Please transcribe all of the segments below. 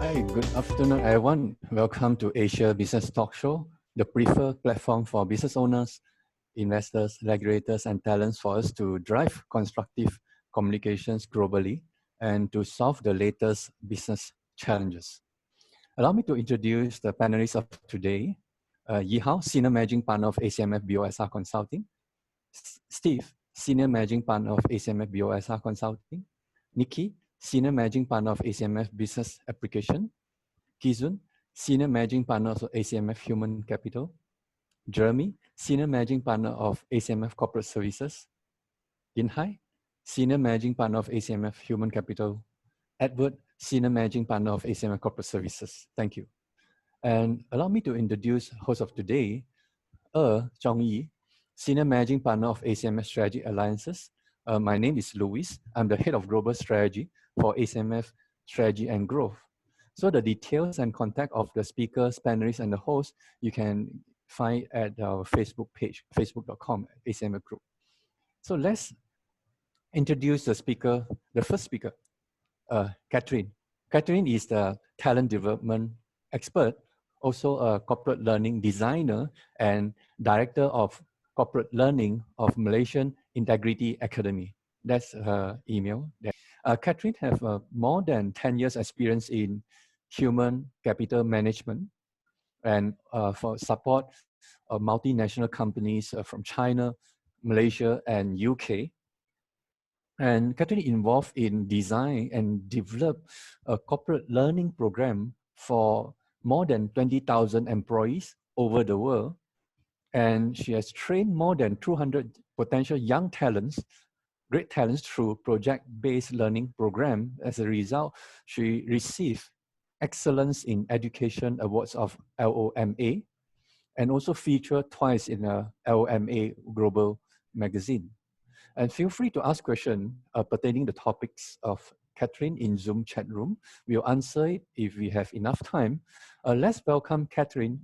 Hi, good afternoon, everyone. Welcome to Asia Business Talk Show, the preferred platform for business owners, investors, regulators, and talents for us to drive constructive communications globally and to solve the latest business challenges. Allow me to introduce the panelists of today. Yi Hao, Senior Managing Partner of ACMF BOSR Consulting. Steve, Senior Managing Partner of ACMF BOSR Consulting. Nikki, Senior Managing Partner of ACMF Business Application. Kizun, Senior Managing Partner of ACMF Human Capital. Jeremy, Senior Managing Partner of ACMF Corporate Services. Yinhai, Senior Managing Partner of ACMF Human Capital. Edward, Senior Managing Partner of ACMF Corporate Services. Thank you. And allow me to introduce host of today, Chong, Senior Managing Partner of ACMF Strategy Alliances. My name is Lewis. I'm the Head of Global Strategy for ACMF Strategy and Growth. So the details and contact of the speakers, panelists, and the host, you can find at our Facebook page, facebook.com, ACMF Group. So let's introduce the speaker, the first speaker, Catherine. Catherine is the talent development expert, also a corporate learning designer and director of corporate learning of Malaysian Integrity Academy. That's her email. Catherine has more than 10 years experience in human capital management and for support of multinational companies from China, Malaysia, and UK. And Catherine involved in design and develop a corporate learning program for more than 20,000 employees over the world. And she has trained more than 200 potential young talents, great talents through project-based learning program. As a result, she received Excellence in Education Awards of LOMA and also featured twice in a LOMA Global magazine. And feel free to ask questions pertaining the topics of Catherine in Zoom chat room. We'll answer it if we have enough time. Let's welcome Catherine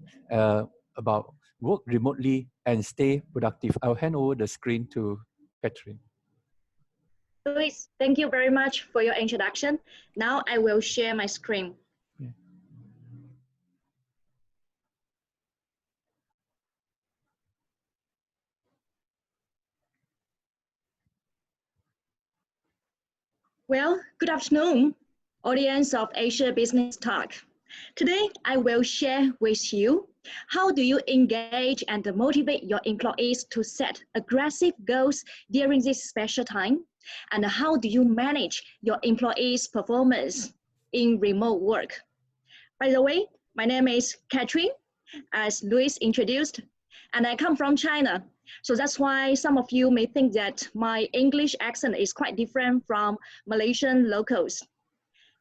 about work remotely and stay productive. I'll hand over the screen to Catherine. Louis, thank you very much for your introduction. Now I will share my screen. Yeah. Well, good afternoon, audience of Asia Business Talk. Today, I will share with you how do you engage and motivate your employees to set aggressive goals during this special time, and how do you manage your employees' performance in remote work. By the way, my name is Catherine, as Louis introduced, and I come from China. So that's why some of you may think that my English accent is quite different from Malaysian locals.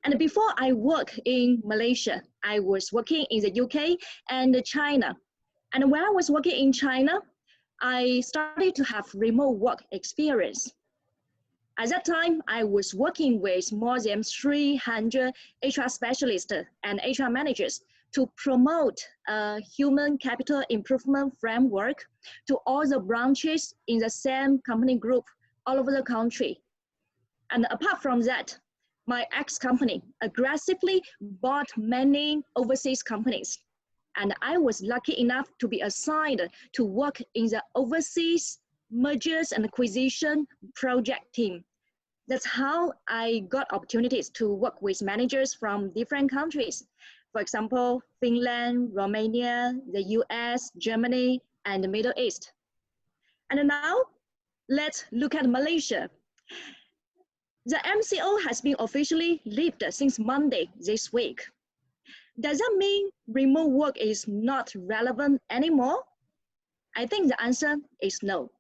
And before I work in Malaysia, I was working in the UK and China. And when I was working in China, I started to have remote work experience. At that time, I was working with more than 300 HR specialists and HR managers to promote a human capital improvement framework to all the branches in the same company group all over the country. And apart from that, my ex-company aggressively bought many overseas companies. And I was lucky enough to be assigned to work in the overseas mergers and acquisition project team. That's how I got opportunities to work with managers from different countries. For example, Finland, Romania, the US, Germany, and the Middle East. And now, let's look at Malaysia. The MCO has been officially lifted since Monday this week. Does that mean remote work is not relevant anymore? I think the answer is no.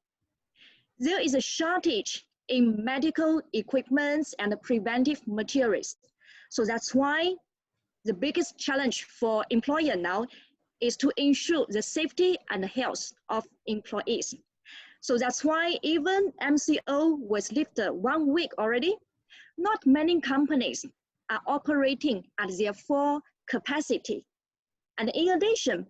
There is a shortage in medical equipment and preventive materials. So that's why the biggest challenge for employer now is to ensure the safety and health of employees. So that's why even MCO was lifted 1 week already, not many companies are operating at their full capacity. And in addition,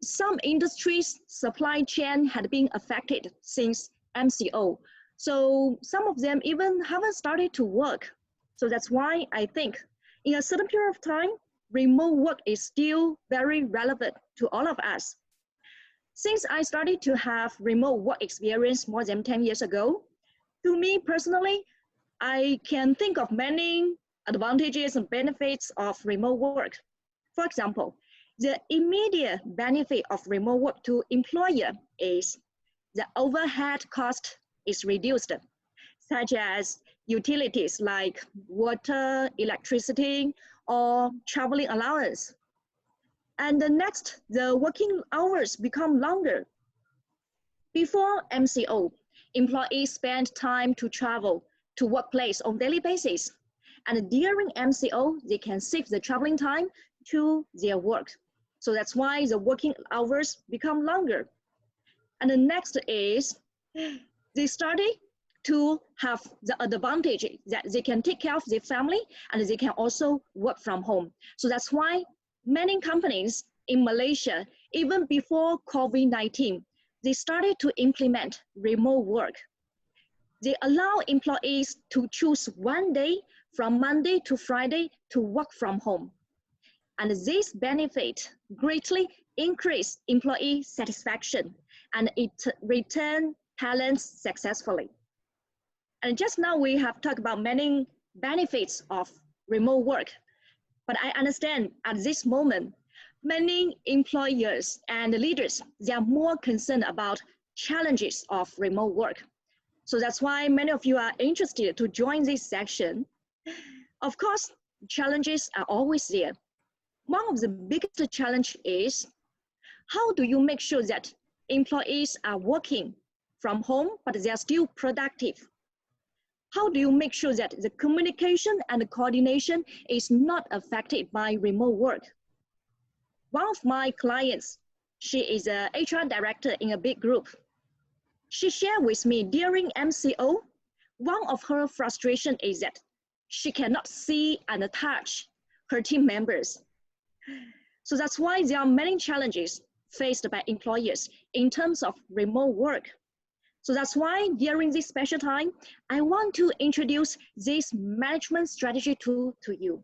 some industries' supply chain had been affected since MCO. So some of them even haven't started to work. So that's why I think in a certain period of time, remote work is still very relevant to all of us. Since I started to have remote work experience more than 10 years ago, to me personally, I can think of many advantages and benefits of remote work. For example, the immediate benefit of remote work to employer is the overhead cost is reduced, such as utilities like water, electricity, or traveling allowance. And the next, the working hours become longer. Before MCO, employees spend time to travel to workplace on daily basis. And during MCO, they can save the traveling time to their work. So that's why the working hours become longer. And the next is they started to have the advantage that they can take care of their family and they can also work from home. So that's why many companies in Malaysia, even before COVID-19, they started to implement remote work. They allow employees to choose one day from Monday to Friday to work from home. And this benefit greatly increased employee satisfaction and it retained talents successfully. And just now we have talked about many benefits of remote work, but I understand at this moment, many employers and leaders, they are more concerned about challenges of remote work. So that's why many of you are interested to join this section. Of course, challenges are always there. One of the biggest challenge is how do you make sure that employees are working from home, but they are still productive? How do you make sure that the communication and the coordination is not affected by remote work? One of my clients, she is an HR director in a big group. She shared with me during MCO, one of her frustration is that she cannot see and touch her team members. So that's why there are many challenges faced by employers in terms of remote work. So that's why during this special time, I want to introduce this management strategy tool to you.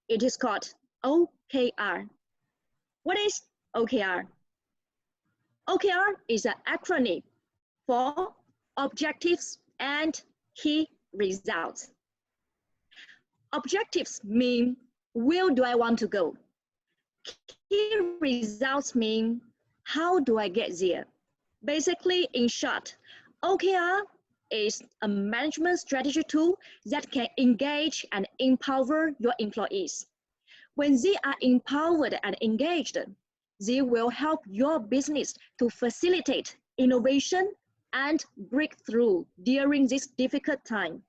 It is called OKR. What is OKR? OKR is an acronym for objectives and key results. Objectives mean where do I want to go? Key results mean how do I get there? Basically, in short, OKR is a management strategy tool that can engage and empower your employees. When they are empowered and engaged, they will help your business to facilitate innovation and breakthrough during this difficult time.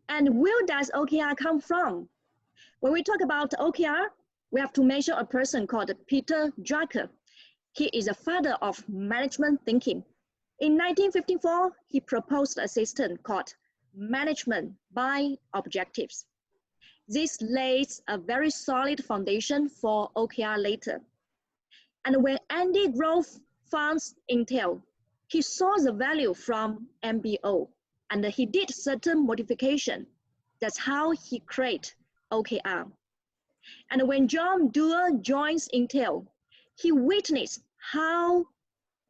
And where does OKR come from? When we talk about OKR, we have to mention a person called Peter Drucker. He is a father of management thinking. In 1954, he proposed a system called management by objectives. This lays a very solid foundation for OKR later. And when Andy Grove founded Intel, he saw the value from MBO and he did certain modification. That's how he created OKR. And when John Doerr joins Intel, he witnessed how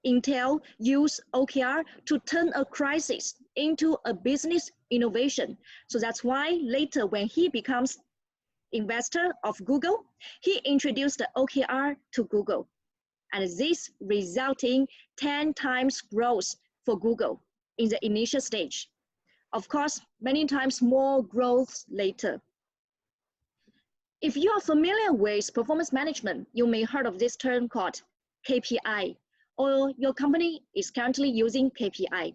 Intel used OKR to turn a crisis into a business innovation. So that's why later when he becomes investor of Google, he introduced the OKR to Google. And this resulting 10 times growth for Google in the initial stage. Of course, many times more growth later. If you are familiar with performance management, you may have heard of this term called KPI, or your company is currently using KPI.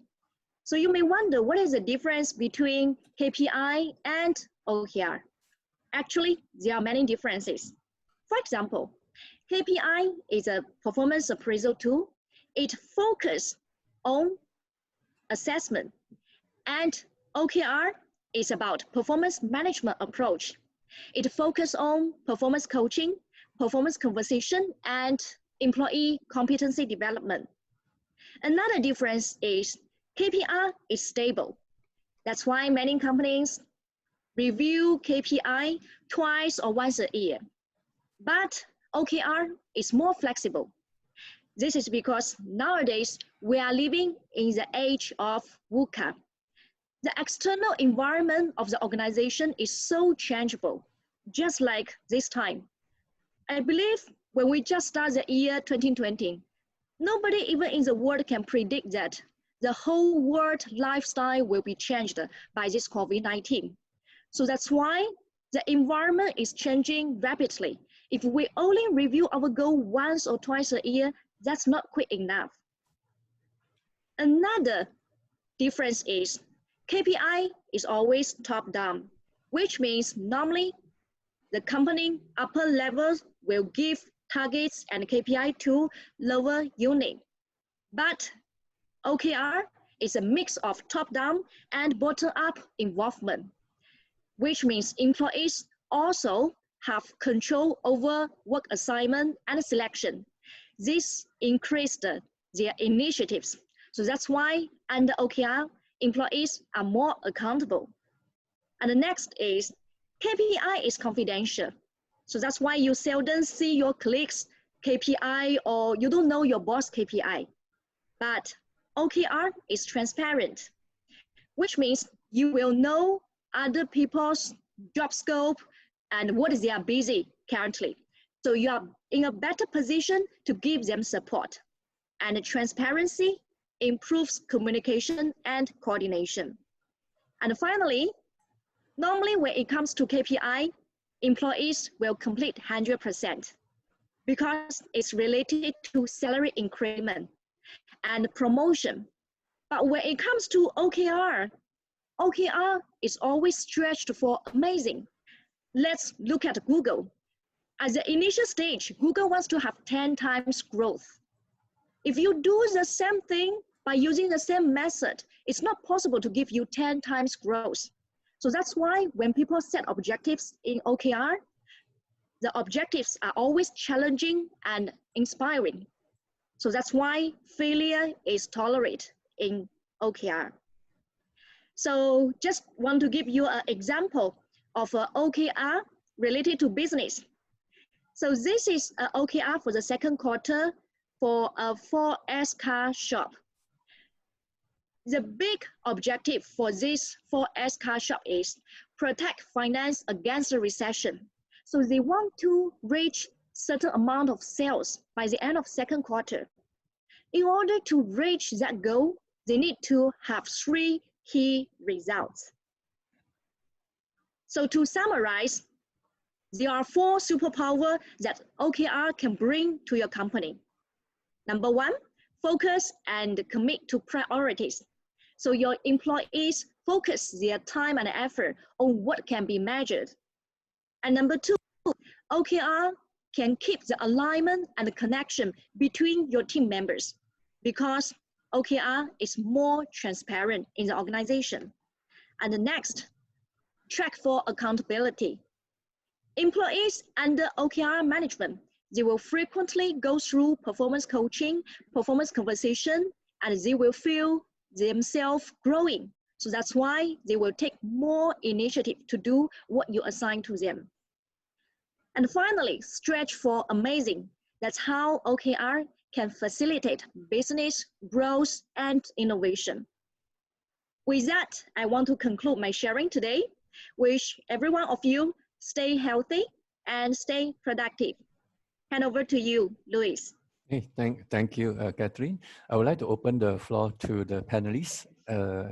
So you may wonder what is the difference between KPI and OKR. Actually, there are many differences. For example, KPI is a performance appraisal tool. It focuses on assessment, and OKR is about performance management approach. It focuses on performance coaching, performance conversation, and employee competency development. Another difference is KPI is stable. That's why many companies review KPI twice or once a year. But OKR is more flexible. This is because nowadays we are living in the age of VUCA. The external environment of the organization is so changeable, just like this time. I believe when we just start the year 2020, nobody even in the world can predict that the whole world lifestyle will be changed by this COVID-19. So that's why the environment is changing rapidly. If we only review our goal once or twice a year, that's not quick enough. Another difference is KPI is always top-down, which means normally the company upper levels will give targets and KPI to lower unit. But OKR is a mix of top-down and bottom-up involvement, which means employees also have control over work assignment and selection. This increased their initiatives. So that's why under OKR, employees are more accountable. And the next is KPI is confidential. So that's why you seldom see your colleagues' KPI or you don't know your boss KPI. But OKR is transparent, which means you will know other people's job scope and what they are busy currently. So you are in a better position to give them support. And the transparency improves communication and coordination. And finally, normally when it comes to KPI, employees will complete 100% because it's related to salary increment and promotion. But when it comes to OKR is always stretched for amazing. Let's look at Google. At the initial stage, Google wants to have 10 times growth. If you do the same thing by using the same method, it's not possible to give you 10 times growth. So that's why when people set objectives in OKR, the objectives are always challenging and inspiring. So that's why failure is tolerated in OKR. So just want to give you an example of an OKR related to business. So this is an OKR for the second quarter for a 4S car shop. The big objective for this 4S car shop is protect finance against the recession. So they want to reach certain amount of sales by the end of second quarter. In order to reach that goal, they need to have 3 key results. So to summarize, there are 4 superpowers that OKR can bring to your company. Number 1, focus and commit to priorities. So your employees focus their time and effort on what can be measured. And number 2, OKR can keep the alignment and the connection between your team members because OKR is more transparent in the organization. And the next, track for accountability. Employees under OKR management, they will frequently go through performance coaching, performance conversation, and they will feel themselves growing. So that's why they will take more initiative to do what you assign to them. And finally, stretch for amazing. That's how OKR can facilitate business growth and innovation. With that, I want to conclude my sharing today. Wish every one of you stay healthy and stay productive. Hand over to you, Louis. Hey, thank you, Catherine. I would like to open the floor to the panelists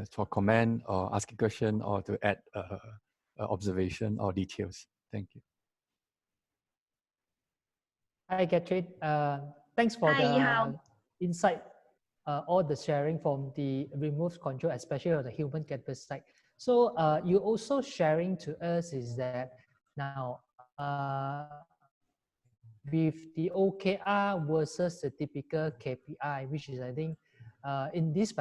for comment or ask a question or to add observation or details. Thank you. Hi, Catherine. Thanks for the insight, all the sharing from the remote control, especially on the human capital side. So you also sharing to us is that now with the OKR versus the typical KPI, which is I think in this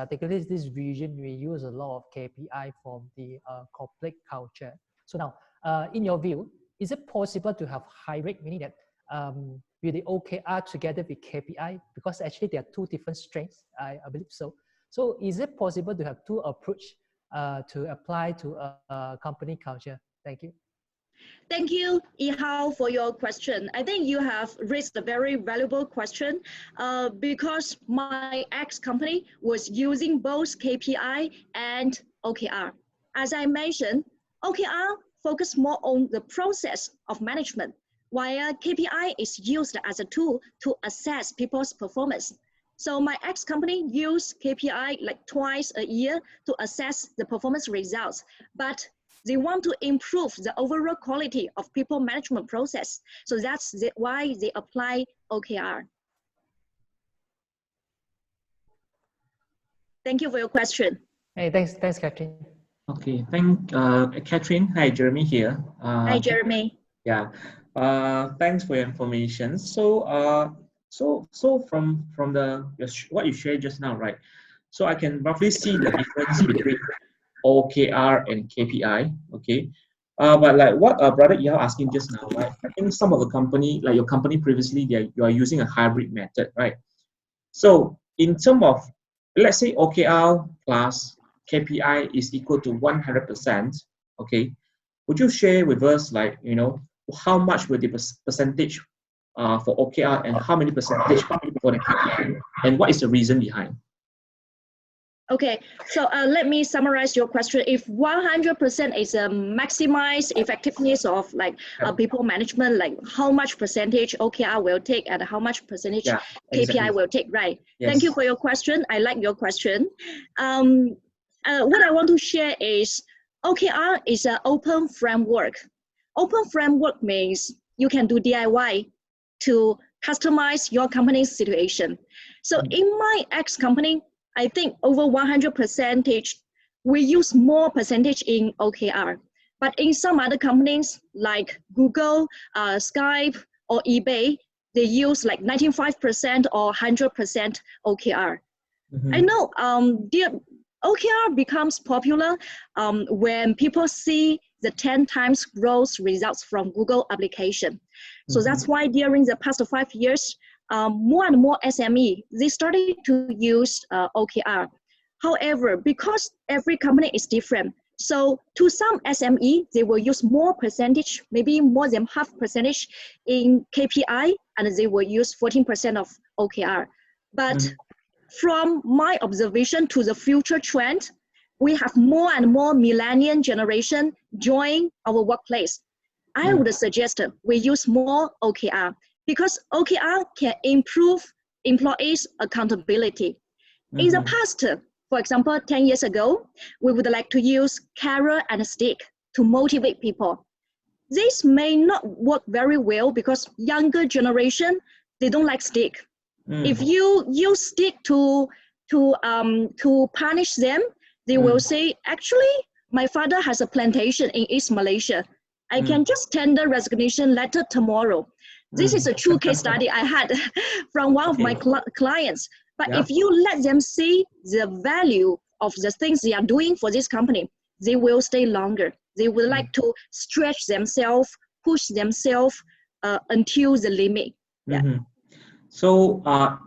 region, we use a lot of KPI from the corporate culture. So now, in your view, is it possible to have hybrid, meaning that with the OKR together with KPI, because actually there are 2 different strengths, I believe so. So is it possible to have 2 approach to apply to a company culture? Thank you. Thank you, Ihao, for your question. I think you have raised a very valuable question because my ex-company was using both KPI and OKR. As I mentioned, OKR focus more on the process of management, while KPI is used as a tool to assess people's performance. So my ex-company used KPI like twice a year to assess the performance results, but they want to improve the overall quality of people management process. So that's why they apply OKR. Thank you for your question. Hey, thanks, Catherine. Okay, Catherine. Hi, Jeremy here. Hi, Jeremy. Yeah, thanks for your information. So, from what you shared just now, right? So I can roughly see the difference between OKR and KPI. Okay, but like what brother Yao asking just now, right? I think some of the company, like your company previously, you are using a hybrid method, right? So in terms of, let's say OKR plus KPI is equal to 100%. Okay, would you share with us, like, how much will the percentage for OKR and how many percentage for the KPI, and what is the reason behind? Okay, so let me summarize your question. If 100% is a maximized effectiveness of like people management, like how much percentage OKR will take and how much percentage KPI will take, right? Yes. Thank you for your question. I like your question. What I want to share is OKR is an open framework. Open framework means you can do DIY to customize your company's situation. So in my ex-company, I think over 100%, we use more percentage in OKR. But in some other companies like Google, Skype, or eBay, they use like 95% or 100% OKR. I know the OKR becomes popular when people see the 10 times growth results from Google application. So that's why during the past 5 years, more and more SME, they started to use OKR. However, because every company is different, so to some SME, they will use more percentage, maybe more than half percentage in KPI, and they will use 14% of OKR. But from my observation to the future trend, we have more and more millennial generation join our workplace. I would suggest we use more OKR, because OKR can improve employees' accountability. In the past, for example, 10 years ago, we would like to use carrot and stick to motivate people. This may not work very well because younger generation, they don't like stick. If you use stick to punish them, they will say, actually, my father has a plantation in East Malaysia. I can just tender resignation letter tomorrow. This is a true case study I had from one of my clients. But if you let them see the value of the things they are doing for this company, they will stay longer. They will like to stretch themselves, push themselves until the limit. So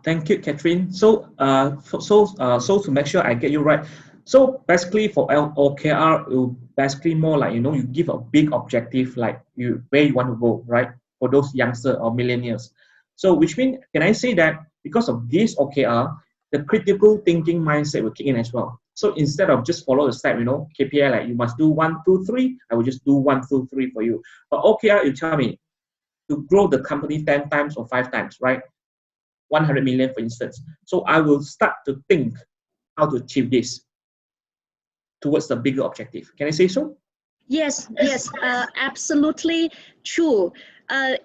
thank you, Catherine. So to make sure I get you right, so basically for OKR, it will basically more like, you give a big objective, like where you want to go, right? For those youngsters or millennials. So which means, can I say that because of this OKR, the critical thinking mindset will kick in as well. So instead of just follow the step, KPI, like you must do 1, 2, 3, I will just do 1, 2, 3 for you. But OKR, you tell me to grow the company 10 times or 5 times, right? 100 million, for instance. So I will start to think how to achieve this towards the bigger objective. Can I say so? Yes, absolutely true.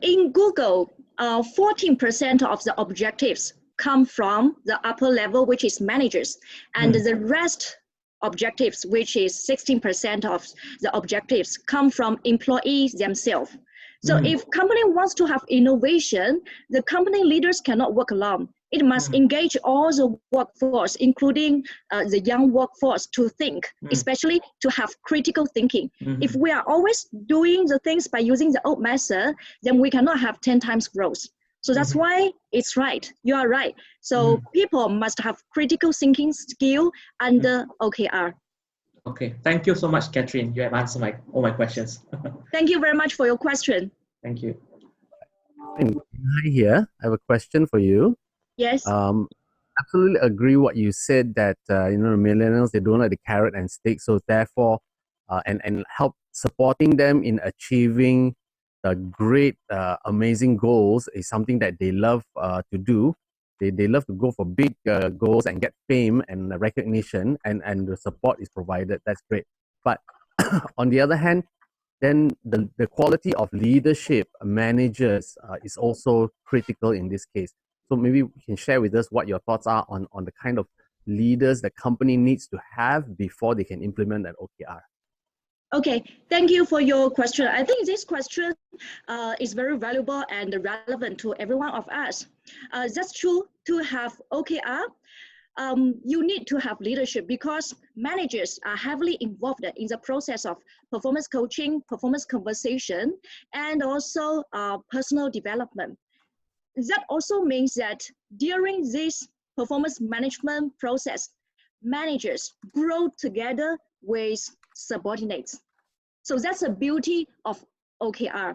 In Google, 14% of the objectives come from the upper level, which is managers, and the rest objectives, which is 16% of the objectives, come from employees themselves. So if company wants to have innovation, the company leaders cannot work alone. It must engage all the workforce, including the young workforce, to think, especially to have critical thinking. If we are always doing the things by using the old method, then we cannot have 10 times growth. So that's why it's right. You are right. So people must have critical thinking skill under OKR. Okay, thank you so much, Catherine. You have answered all my questions. Thank you very much for your question. Thank you. And hi here. I have a question for you. Yes. Absolutely agree what you said that millennials, they don't like the carrot and stick, so therefore and help supporting them in achieving the great amazing goals is something that they love to do. They love to go for big goals and get fame and recognition, and the support is provided. That's great. But on the other hand, then the quality of leadership managers is also critical in this case. So maybe you can share with us what your thoughts are on the kind of leaders the company needs to have before they can implement an OKR. Okay, thank you for your question. I think this question is very valuable and relevant to every one of us. That's true. To have OKR, you need to have leadership because managers are heavily involved in the process of performance coaching, performance conversation, and also personal development. That also means that during this performance management process, managers grow together with subordinates. So that's the beauty of OKR.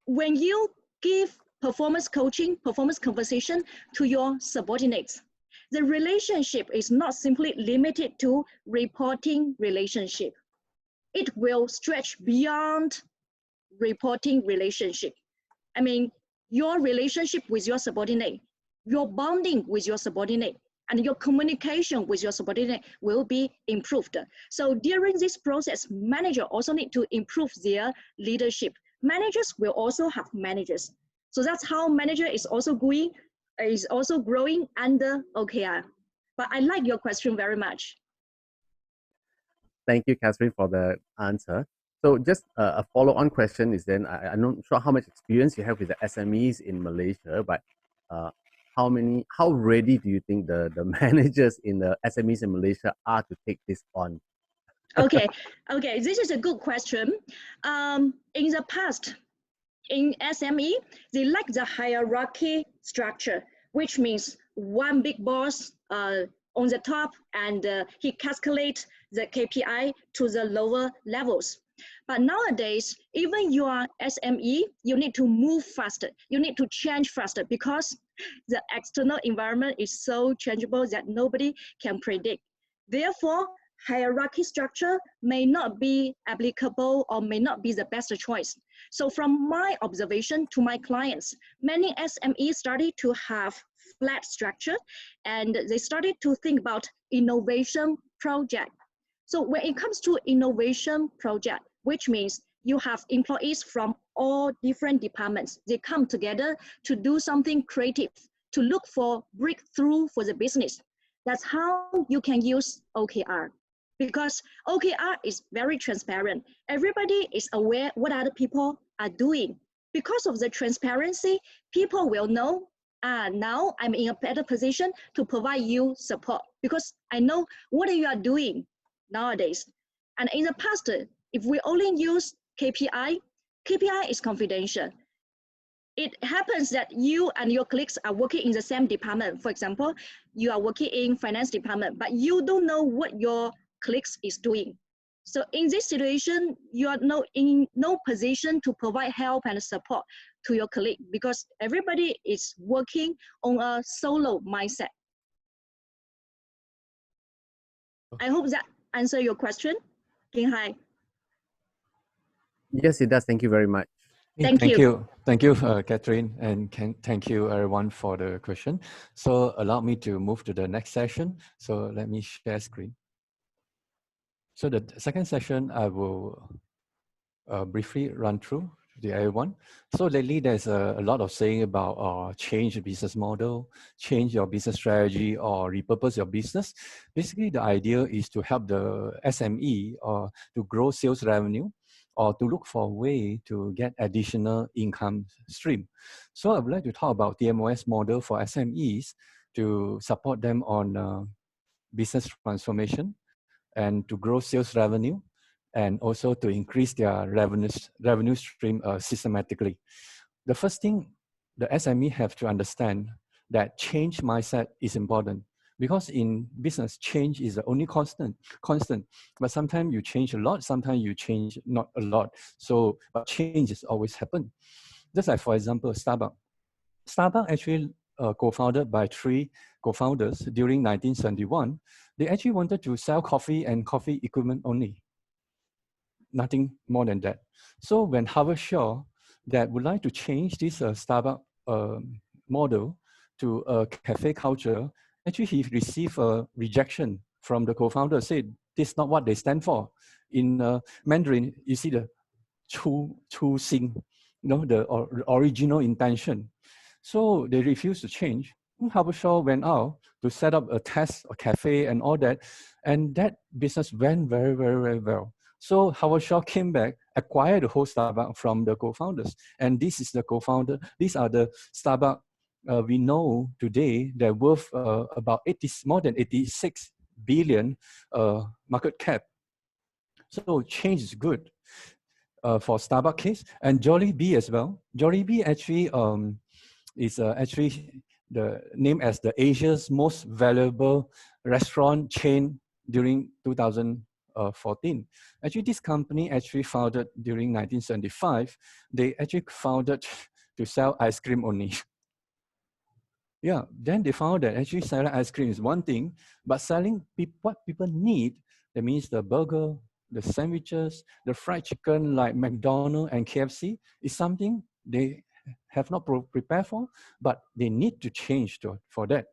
When you give performance coaching, performance conversation to your subordinates, the relationship is not simply limited to reporting relationship. It will stretch beyond reporting relationship. I mean, your relationship with your subordinate, your bonding with your subordinate, and your communication with your subordinate will be improved. So during this process, managers also need to improve their leadership. Managers will also have managers. So that's how manager is also growing under OKR. But I like your question very much. Thank you, Catherine, for the answer. So just a follow-on question is then, I'm not sure how much experience you have with the SMEs in Malaysia, but how ready do you think the managers in the SMEs in Malaysia are to take this on? Okay, this is a good question. In the past, in SME, they like the hierarchy structure, which means one big boss on the top, and he cascades the KPI to the lower levels. But nowadays, even you are SME, you need to move faster. You need to change faster because the external environment is so changeable that nobody can predict. Therefore, hierarchy structure may not be applicable or may not be the best choice. So from my observation to my clients, many SMEs started to have flat structure and they started to think about innovation project. So when it comes to innovation project, which means you have employees from all different departments, they come together to do something creative, to look for breakthrough for the business. That's how you can use OKR. Because OKR is very transparent. Everybody is aware what other people are doing. Because of the transparency, people will know, now I'm in a better position to provide you support because I know what you are doing nowadays. And in the past, if we only use KPI is confidential. It happens that you and your colleagues are working in the same department. For example, you are working in finance department, but you don't know what your colleagues is doing. So in this situation, you are in no position to provide help and support to your colleague because everybody is working on a solo mindset. I hope that answers your question, Kinghai. Yes, it does. Thank you very much. Thank you. Thank you, Catherine, and thank you everyone for the question. So allow me to move to the next session. So let me share screen. So the second session, I will briefly run through the other one. So lately, there's a lot of saying about change the business model, change your business strategy, or repurpose your business. Basically, the idea is to help the SME or to grow sales revenue, or to look for a way to get additional income stream. So I would like to talk about the MOS model for SMEs to support them on business transformation and to grow sales revenue, and also to increase their revenue stream systematically. The first thing the SME have to understand that change mindset is important. Because in business, change is the only constant. But sometimes you change a lot, sometimes you change not a lot. So, but changes always happen. Just like, for example, Starbucks. Starbucks actually co-founded by 3 co-founders during 1971. They actually wanted to sell coffee and coffee equipment only. Nothing more than that. So when Howard Shaw that would like to change this Starbucks model to a cafe culture, actually he received a rejection from the co-founder, said this is not what they stand for. In Mandarin, you see the 初心, the original intention. So they refused to change. Howard Shaw went out to set up a test, a cafe and all that. And that business went very, very, very well. So Howard Shaw came back, acquired the whole Starbucks from the co-founders. And this is the co-founder. These are the Starbucks we know today. They're worth about more than 86 billion market cap. So change is good for Starbucks case. And Jollibee as well. Jollibee actually is actually the name as the Asia's most valuable restaurant chain during 2014. Actually, this company actually founded during 1975. They actually founded to sell ice cream only. Yeah, then they found that actually selling ice cream is one thing, but selling what people need, that means the burger, the sandwiches, the fried chicken like McDonald's and KFC is something they have not prepared for, but they need to change for that.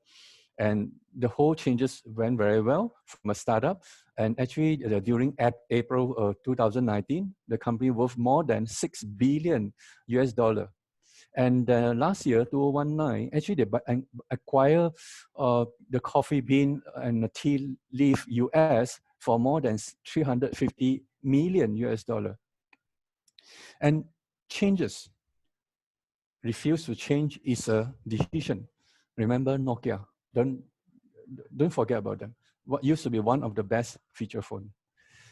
And the whole changes went very well from a startup. And actually during April 2019, the company worth more than $6 billion US. And last year, 2019, actually they acquired the coffee bean and the tea leaf US for more than 350 million US dollar. And changes, refuse to change is a decision. Remember Nokia, don't forget about them. What used to be one of the best feature phone.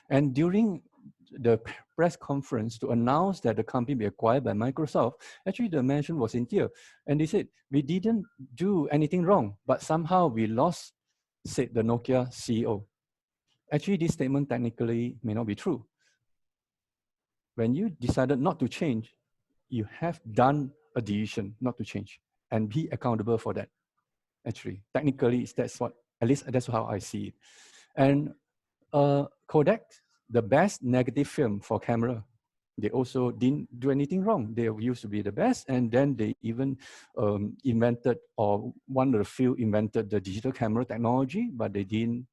And during the press conference to announce that the company be acquired by Microsoft, actually the management was in tears. And they said, we didn't do anything wrong, but somehow we lost, said the Nokia CEO. Actually, this statement technically may not be true. When you decided not to change, you have done a decision not to change and be accountable for that. Actually, technically, that's what, at least that's how I see it. And Kodak, the best negative film for camera, they also didn't do anything wrong. They used to be the best, and then they even invented, or one of the few invented the digital camera technology, but they didn't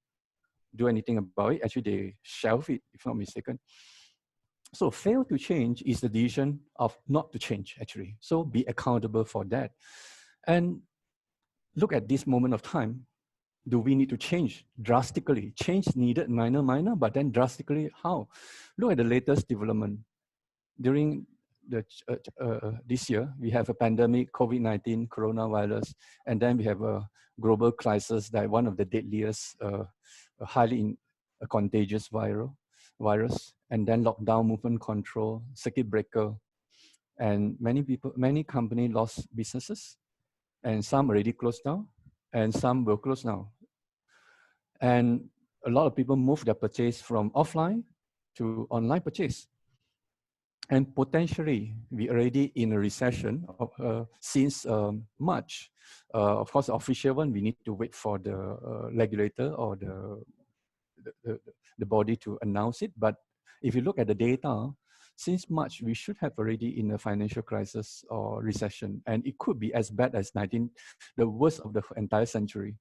do anything about it. Actually, they shelved it, if not mistaken. So fail to change is the decision of not to change, actually. So be accountable for that. And look at this moment of time. Do we need to change drastically? Change needed, minor, but then drastically, how? Look at the latest development. During this year, we have a pandemic, COVID-19, coronavirus, and then we have a global crisis that one of the deadliest, highly contagious virus, and then lockdown, movement control, circuit breaker, and many companies lost businesses, and some already closed down, and some will close now. And a lot of people move their purchase from offline to online purchase. And potentially, we already in a recession since March. Of course, the official one, we need to wait for the regulator or the body to announce it. But if you look at the data, since March, we should have already in a financial crisis or recession. And it could be as bad as the worst of the entire century.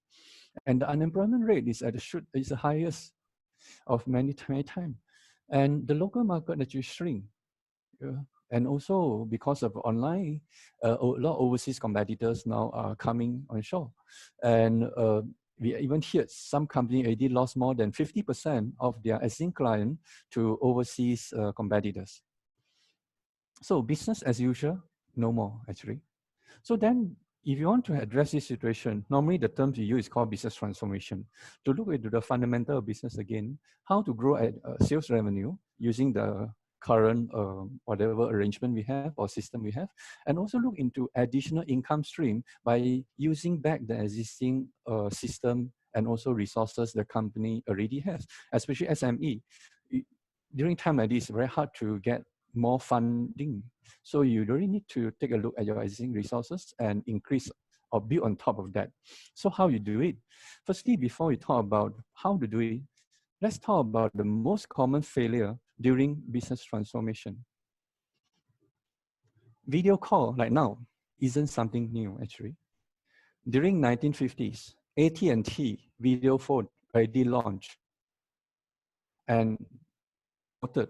And the unemployment rate is is the highest of many times. And the local market actually shrink. And also because of online, a lot of overseas competitors now are coming onshore. And we even hear some company already lost more than 50% of their existing client to overseas competitors. So business as usual, no more actually. So then if you want to address this situation, normally the term you use is called business transformation. To look into the fundamental of business again, how to grow at sales revenue using the current whatever arrangement we have or system we have, and also look into additional income stream by using back the existing system and also resources the company already has, especially SME. During time like this, it's very hard to get more funding. So you really need to take a look at your existing resources and increase or build on top of that. So how you do it? Firstly, before we talk about how to do it, let's talk about the most common failure during business transformation. Video call, like now, isn't something new actually. During 1950s, AT&T video phone already launched and promoted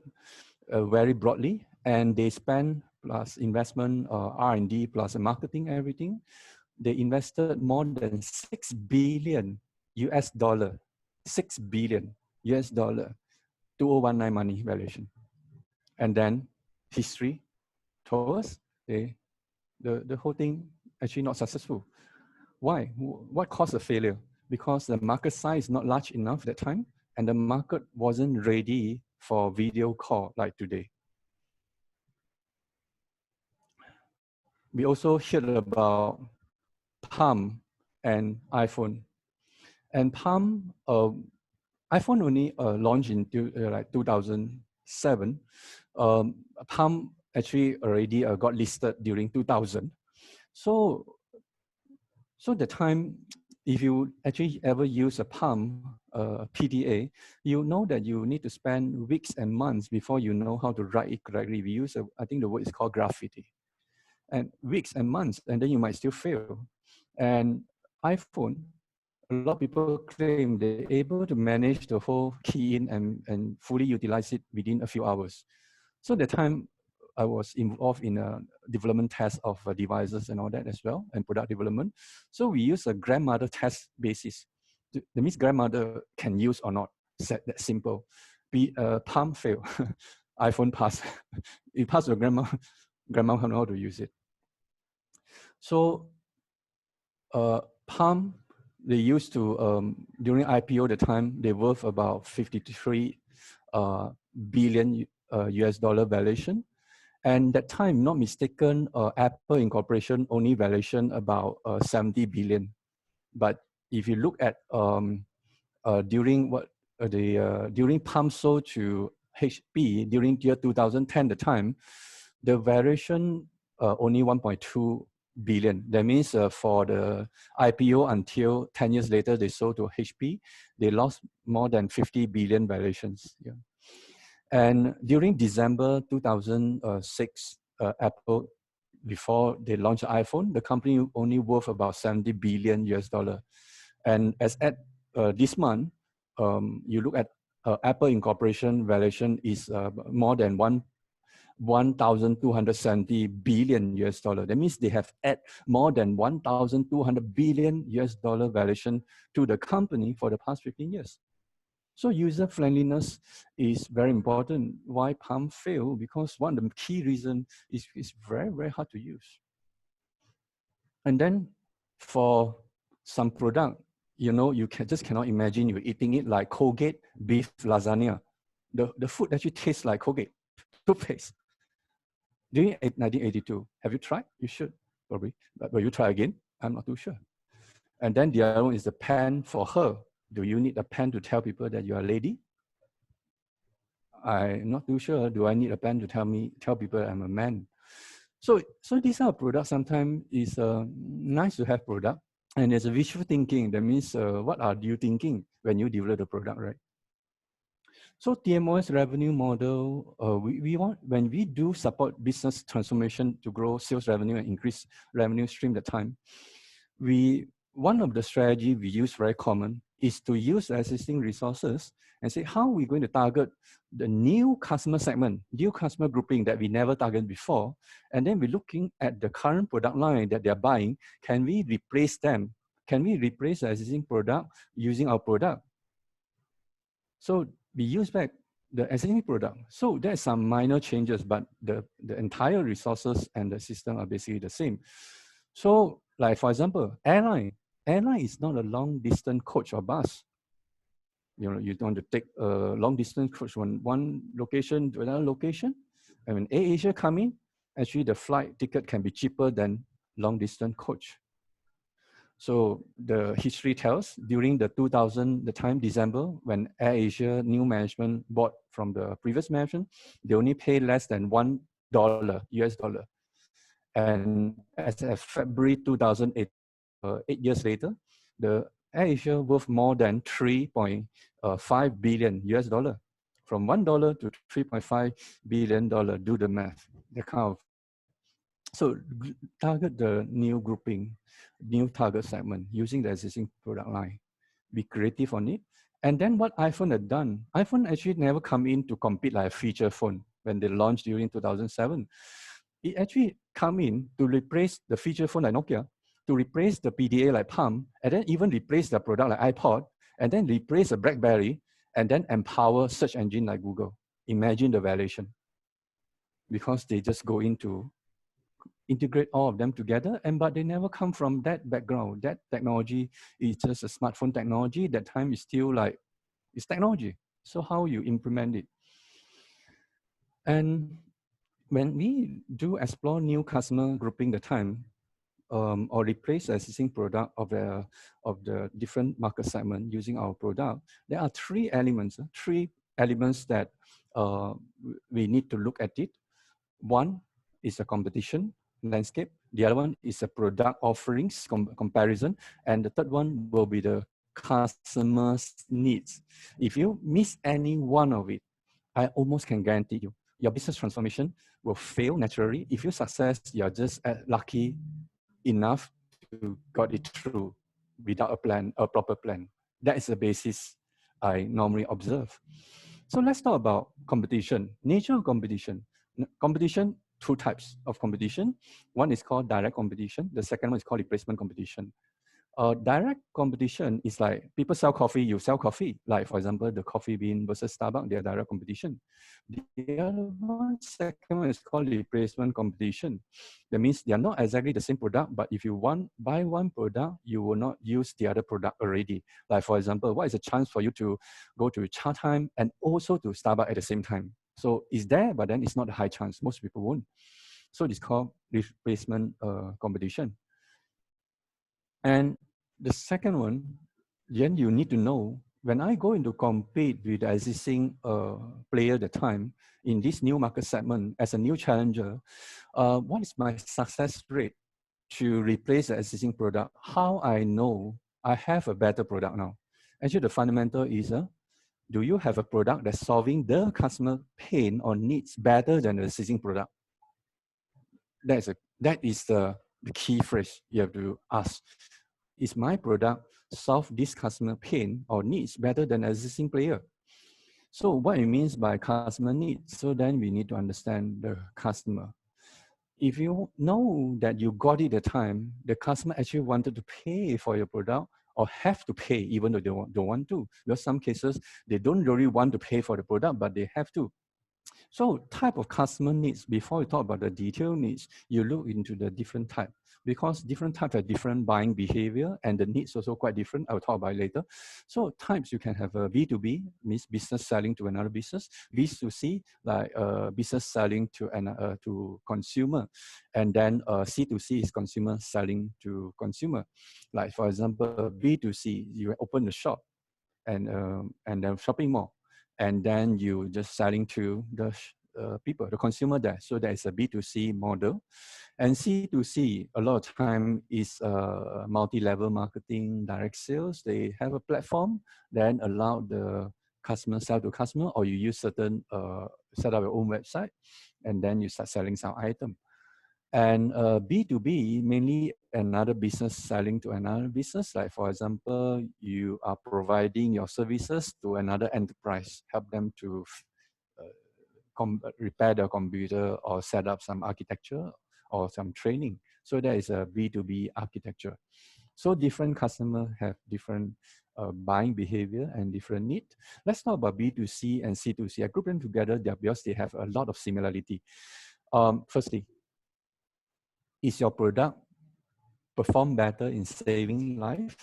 very broadly, and they spent plus investment, R&D plus marketing, everything. They invested more than 6 billion US dollar, 6 billion US dollar, 2019 money valuation. And then history told us the whole thing actually not successful. Why? What caused the failure? Because the market size is not large enough at that time, and the market wasn't ready for video call like today. We also heard about Palm and iPhone. And Palm, iPhone only launched in like 2007. Palm actually already got listed during 2000. So the time, if you actually ever use a Palm PDA, you know that you need to spend weeks and months before you know how to write it correctly. We use, I think the word is called graffiti. And weeks and months, and then you might still fail. And iPhone, a lot of people claim they're able to manage the whole key in and fully utilize it within a few hours. So at the time, I was involved in a development test of devices and all that as well, and product development. So we use a grandmother test basis. That means grandmother can use or not, that simple. Palm fail, iPhone pass. You pass your grandma know how to use it. So Palm, they used to, during IPO the time, they worth about 53 billion US dollar valuation. And that time, not mistaken, Apple Incorporation only valuation about 70 billion. But if you look at during during Palm sold to HP during year 2010, the time, the valuation only 1.2 billion. That means for the IPO until 10 years later, they sold to HP, they lost more than 50 billion valuations. Yeah. And during December 2006, Apple, before they launched the iPhone, the company only worth about 70 billion US dollar. And as at this month, you look at Apple Incorporation valuation is more than 1,270 billion US dollar. That means they have added more than 1,200 billion US dollar valuation to the company for the past 15 years. So user friendliness is very important. Why Palm fail? Because one of the key reasons is it's very, very hard to use. And then for some product, you know, you just cannot imagine you're eating it like Colgate beef lasagna. The food actually tastes like Colgate toothpaste. During 1982, have you tried? You should, probably. But will you try again? I'm not too sure. And then the other one is the pen for her. Do you need a pen to tell people that you're a lady? I'm not too sure. Do I need a pen to tell people I'm a man? So these are products sometimes is nice to have product. And there's a visual thinking. That means what are you thinking when you develop the product, right? So TMOS revenue model, we want, when we do support business transformation to grow sales revenue and increase revenue stream at the time, one of the strategy we use very common is to use existing resources and say, how are we going to target the new customer segment, new customer grouping that we never targeted before? And then we're looking at the current product line that they're buying. Can we replace them? Can we replace the existing product using our product? So we use back the existing product. So there's some minor changes, but the entire resources and the system are basically the same. So like, for example, airline is not a long distance coach or bus. You know, you don't want to take a long distance coach from one location to another location. And when AirAsia come in, actually the flight ticket can be cheaper than long distance coach. So the history tells during the 2000, the time December, when AirAsia new management bought from the previous management, they only paid less than $1 US dollar. And as of February 2008, 8 years later, the AirAsia worth more than 3.5 billion US dollar. From $1 to 3.5 billion dollar, do the math. The kind of, so target the new grouping, new target segment using the existing product line. Be creative on it. And then what iPhone had done, iPhone actually never come in to compete like a feature phone when they launched during 2007. It actually come in to replace the feature phone like Nokia, to replace the PDA like Palm, and then even replace the product like iPod, and then replace the BlackBerry, and then empower search engine like Google. Imagine the valuation. Because they just go into integrate all of them together, but they never come from that background. That technology is just a smartphone technology. That time is still like, it's technology. So how you implement it? And when we do explore new customer grouping the time, or replace the existing product of the different market segment using our product, there are three elements that we need to look at it. One is the competition landscape. The other one is a product offerings comparison. And the third one will be the customer's needs. If you miss any one of it, I almost can guarantee you, your business transformation will fail naturally. If you success, you're just lucky enough to got it through without a plan, a proper plan. That is the basis I normally observe. So let's talk about competition, nature of competition. Competition, two types of competition. One is called direct competition. The second one is called replacement competition. Direct competition is like people sell coffee, you sell coffee. Like for example, the Coffee Bean versus Starbucks, they are direct competition. The other one, second one is called replacement competition. That means they are not exactly the same product, but if you buy one product, you will not use the other product already. Like for example, what is a chance for you to go to Cha Time and also to Starbucks at the same time? So it's there, but then it's not a high chance. Most people won't. So it's called replacement competition. And the second one, then you need to know, when I go into compete with the existing player at the time in this new market segment as a new challenger, what is my success rate to replace the existing product? How I know I have a better product now? Actually, the fundamental is, do you have a product that's solving the customer pain or needs better than the existing product? That is the key phrase you have to ask. Is my product solve this customer pain or needs better than existing player? So what it means by customer needs, so then we need to understand the customer. If you know that you got it at the time, the customer actually wanted to pay for your product or have to pay even though they don't want to. Because some cases, they don't really want to pay for the product, but they have to. So type of customer needs, before you talk about the detailed needs, you look into the different type, because different types have different buying behavior and the needs also quite different. I'll talk about it later. So types, you can have a B2B, means business selling to another business, B2C, like business selling to consumer, and then C2C is consumer selling to consumer. Like for example, B2C, you open a shop and then shopping mall, and then you just selling to the people, the consumer there. So there is a B2C model. And C2C, a lot of time is multi-level marketing, direct sales. They have a platform, then allow the customer sell to customer, or you use certain, set up your own website, and then you start selling some item. And B2B, mainly another business selling to another business. Like for example, you are providing your services to another enterprise, help them to repair their computer or set up some architecture or some training. So that is a B2B architecture. So different customers have different buying behavior and different need. Let's talk about B2C and C2C. I group them together because they have a lot of similarity. Firstly, is your product perform better in saving life?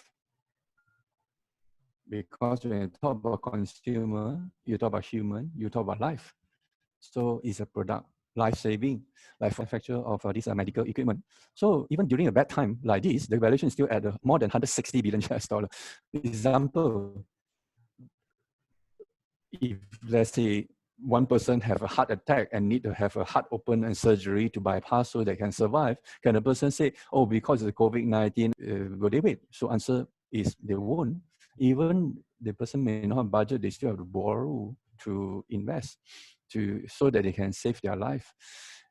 Because when you talk about consumer, you talk about human, you talk about life. So it's a product life-saving, like for manufacture of this medical equipment. So even during a bad time like this, the valuation is still at more than 160 billion US dollar. Example, if let's say one person have a heart attack and need to have a heart open and surgery to bypass so they can survive, can a person say, oh, because of the COVID-19, will they wait? So answer is they won't. Even the person may not have budget, they still have to borrow to invest so that they can save their life.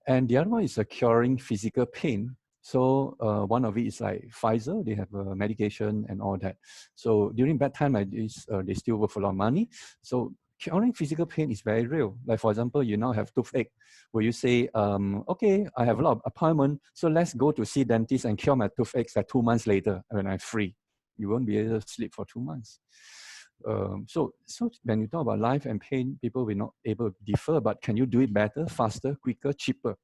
And the other one is curing physical pain. So one of it is like Pfizer, they have a medication and all that. So during bad time like this, they still work for a lot of money. So curing physical pain is very real. Like for example, you now have toothache, where you say, okay, I have a lot of appointment, so let's go to see dentist and cure my toothaches like 2 months later when I'm free. You won't be able to sleep for 2 months. So when you talk about life and pain, people will not able to defer, but can you do it better, faster, quicker, cheaper?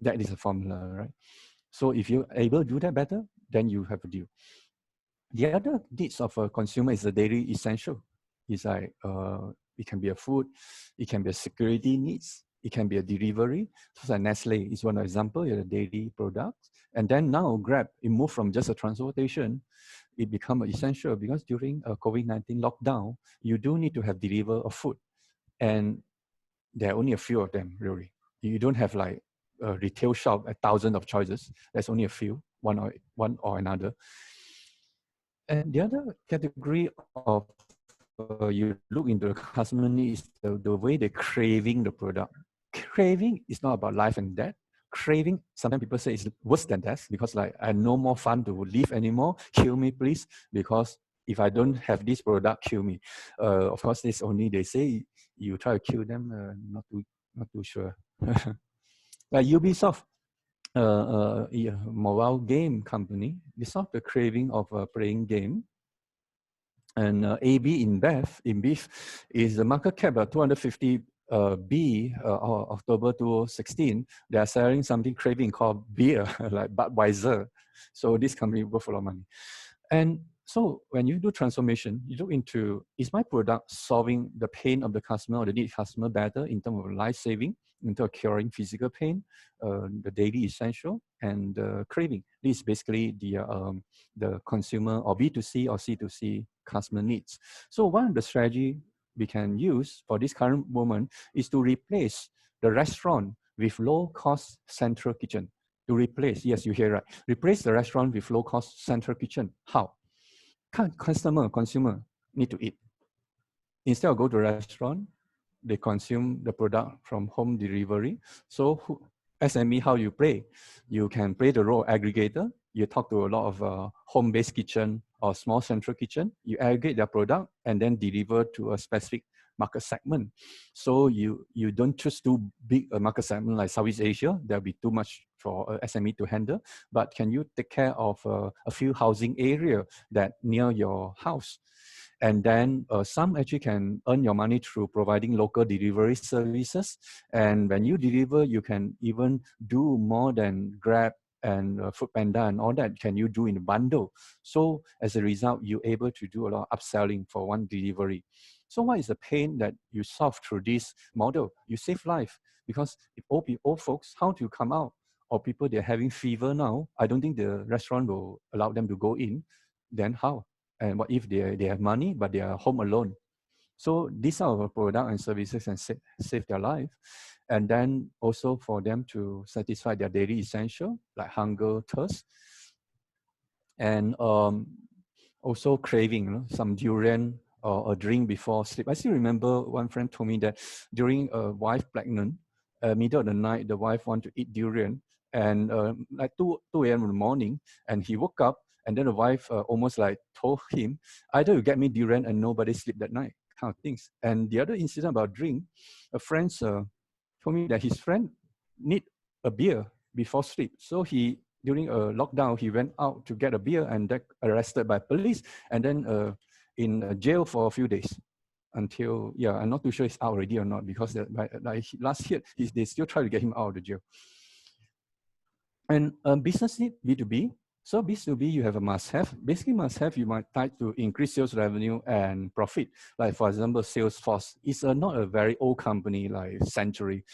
That is a formula, right? So if you're able to do that better, then you have a deal. The other needs of a consumer is the daily essential. It's like, it can be a food, it can be a security needs, it can be a delivery. So like Nestle is one example, a daily product. And then now Grab, it moved from just a transportation, it become essential because during a COVID-19 lockdown, you do need to have deliver of food. And there are only a few of them, really. You don't have like a retail shop, 1,000 of choices. There's only a few, one or another. And the other category of you look into the customer needs, the way they're craving the product. Craving is not about life and death. Craving, sometimes people say it's worse than death because like, I no more fun to live anymore. Kill me, please, because if I don't have this product, kill me. Of course, this only they say you try to kill them. Not too sure. Like Ubisoft, mobile game company, they solve the craving of playing game. And AB InBev is the market cap of 250 B October 2016. They are selling something craving called beer, like Budweiser. So this company worth a lot of money. And so when you do transformation, you look into, is my product solving the pain of the customer or the need customer better in terms of life saving, in terms of curing physical pain, the daily essential, and craving. This is basically the consumer or B2C or C2C customer needs. So one of the strategy we can use for this current moment is to replace the restaurant with low-cost central kitchen. To replace, yes, you hear right, replace the restaurant with low-cost central kitchen. How? Consumer need to eat. Instead of go to a restaurant, they consume the product from home delivery. So SME, how you play? You can play the role aggregator. You talk to a lot of home-based kitchen or small central kitchen. You aggregate their product and then deliver to a specific market segment. So you don't choose too big a market segment like Southeast Asia. There'll be too much for SME to handle. But can you take care of a few housing area that near your house? And then some actually can earn your money through providing local delivery services. And when you deliver, you can even do more than Grab and Foodpanda and all that. Can you do in a bundle? So as a result, you're able to do a lot of upselling for one delivery. So what is the pain that you solve through this model? You save life, because if old folks, how to come out? Or people, they're having fever now, I don't think the restaurant will allow them to go in. Then how? And what if they have money, but they are home alone? So these are our product and services can save their life. And then also for them to satisfy their daily essential, like hunger, thirst. And also craving, some durian or a drink before sleep. I still remember one friend told me that during a wife pregnant, middle of the night, the wife want to eat durian, and like 2 a.m. in the morning, and he woke up, and then the wife almost like told him, either you get me durian and nobody sleep that night, kind of things. And the other incident about drink, a friend told me that his friend need a beer before sleep. So he, during a lockdown, he went out to get a beer and got arrested by police, and then in jail for a few days. Until, yeah, I'm not too sure he's out already or not, because like last year, they still try to get him out of the jail. And business need, B2B. So B2B, you have a must-have. Basically, must-have, you might try to increase sales revenue and profit. Like for example, Salesforce is not a very old company like Century.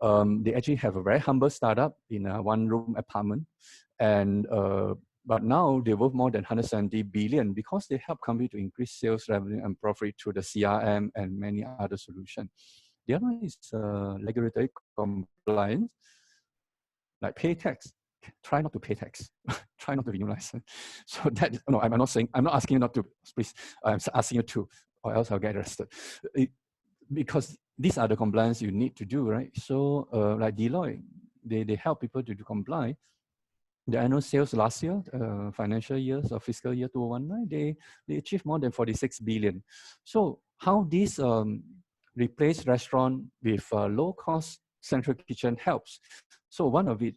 They actually have a very humble startup in a one-room apartment, and but now they're worth more than 170 billion because they help companies to increase sales revenue and profit through the CRM and many other solutions. The other one is regulatory compliance, like pay tax. Try not to pay tax. Try not to renew license. So that, no, I'm not saying, I'm not asking you not to, please. I'm asking you to, or else I'll get arrested. Because these are the compliance you need to do, right? So like Deloitte, they help people to comply. The annual sales last year, financial years or fiscal year 2019, they achieved more than 46 billion. So how this replace restaurant with low-cost central kitchen helps. So one of it,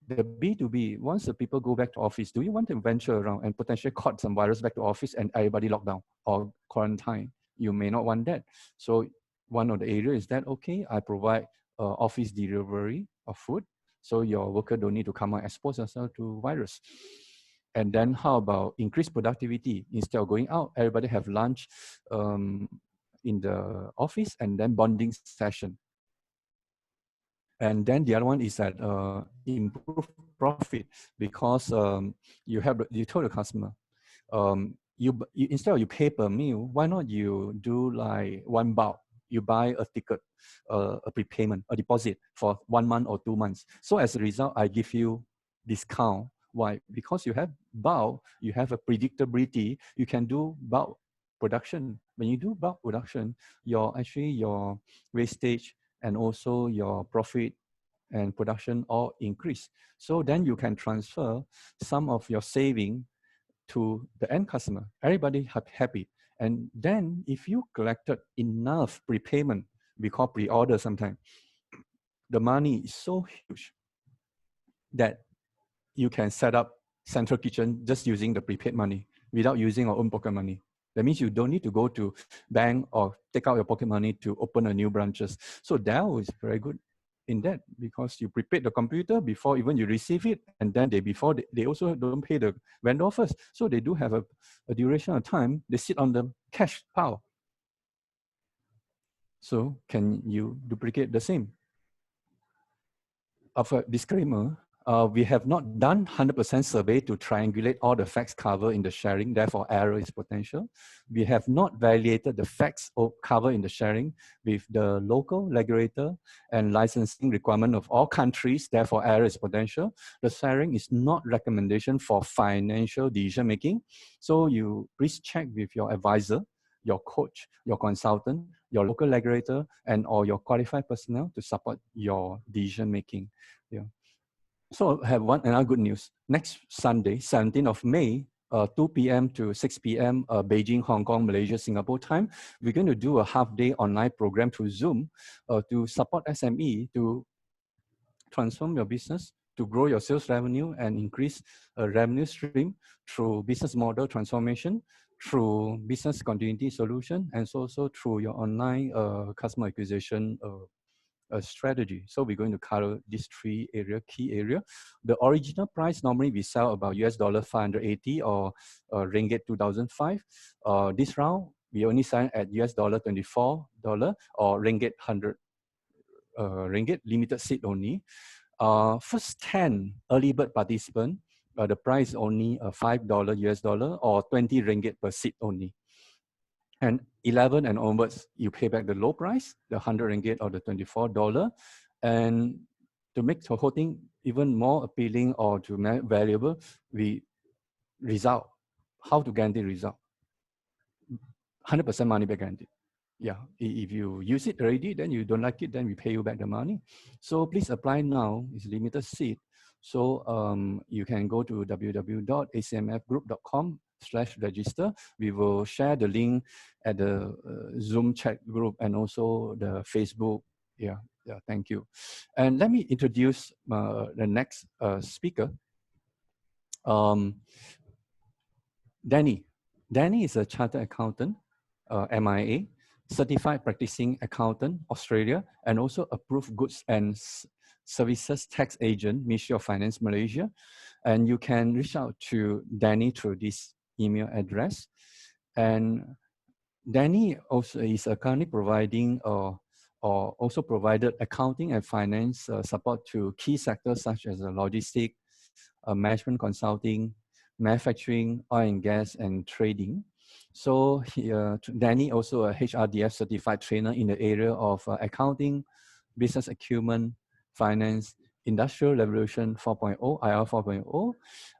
the B2B, once the people go back to office, do you want to venture around and potentially caught some virus back to office and everybody locked down or quarantine? You may not want that. So one of the areas is that, okay, I provide office delivery of food, so your worker don't need to come and expose yourself to virus. And then how about increased productivity? Instead of going out, everybody have lunch in the office and then bonding session. And then the other one is that improve profit, because you told the customer, instead of you pay per meal, why not you do like one bulk? You buy a ticket, a prepayment, a deposit for 1 month or 2 months. So as a result, I give you discount. Why? Because you have bulk, you have a predictability. You can do bulk production. When you do bulk production, your wastage and also your profit and production all increase. So then you can transfer some of your saving to the end customer. Everybody happy. And then if you collected enough prepayment, we call pre-order sometimes, the money is so huge that you can set up central kitchen just using the prepaid money without using our own pocket money. That means you don't need to go to bank or take out your pocket money to open a new branches. So Dell is very good in that, because you prepaid the computer before even you receive it, and then they also don't pay the vendor first. So they do have a duration of time. They sit on the cash pile. So can you duplicate the same? Of a disclaimer, we have not done 100% survey to triangulate all the facts covered in the sharing, therefore error is potential. We have not validated the facts covered in the sharing with the local regulator and licensing requirement of all countries, therefore error is potential. The sharing is not recommendation for financial decision making. So you please check with your advisor, your coach, your consultant, your local regulator, and or your qualified personnel to support your decision making. Yeah. So I have another good news. Next Sunday, 17th of May, 2 p.m. to 6 p.m. Beijing, Hong Kong, Malaysia, Singapore time, we're going to do a half-day online program through Zoom to support SME to transform your business, to grow your sales revenue and increase a revenue stream through business model transformation, through business continuity solution, and also through your online customer acquisition strategy. So we're going to cover these three key area. The original price, normally we sell about $580 or ringgit 2005. This round, we only sign at $24 or ringgit 100 ringgit, limited seat only. First 10 early bird participant, the price is only $5 or 20 ringgit per seat only. And 11 and onwards, you pay back the low price, the 100 ringgit or the $24. And to make the whole thing even more appealing or to make valuable, we result. How to guarantee result? 100% money back guarantee. Yeah, if you use it already, then you don't like it, then we pay you back the money. So please apply now. It's limited seat. So you can go to www.acmfgroup.com/register. We will share the link at the Zoom chat group and also the Facebook. Yeah, thank you. And let me introduce the next speaker. Danny. Danny is a chartered accountant, MIA, certified practicing accountant, Australia, and also approved goods and services tax agent, Ministry of Finance, Malaysia. And you can reach out to Danny through this email address. And Danny also is currently providing or also provided accounting and finance support to key sectors such as logistics, management consulting, manufacturing, oil and gas, and trading. So Danny also a HRDF certified trainer in the area of accounting, business acumen, finance, Industrial Revolution 4.0, IR 4.0.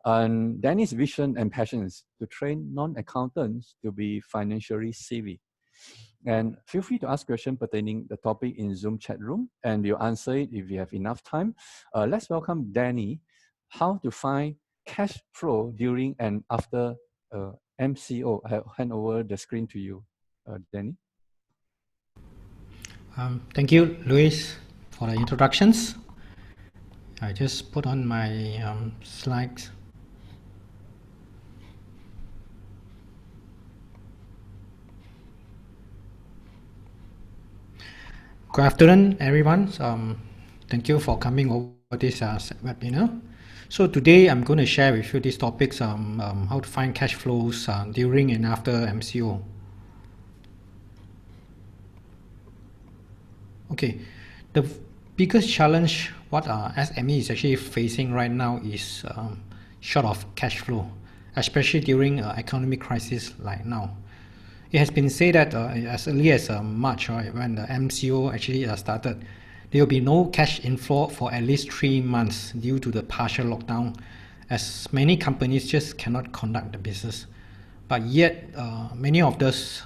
And Danny's vision and passion is to train non-accountants to be financially savvy. And feel free to ask questions pertaining the topic in Zoom chat room, and we'll answer it if we have enough time. Let's welcome Danny. How to find cash flow during and after MCO. I'll hand over the screen to you, Danny. Thank you, Luis, for the introductions. I just put on my slides. Good afternoon, everyone. Thank you for coming over this webinar. So today I'm going to share with you these topics, how to find cash flows during and after MCO. Okay, the biggest challenge what SME is actually facing right now is short of cash flow, especially during economic crisis like now. It has been said that as early as March, right, when the MCO actually started, there will be no cash inflow for at least 3 months due to the partial lockdown, as many companies just cannot conduct the business. But yet, many of us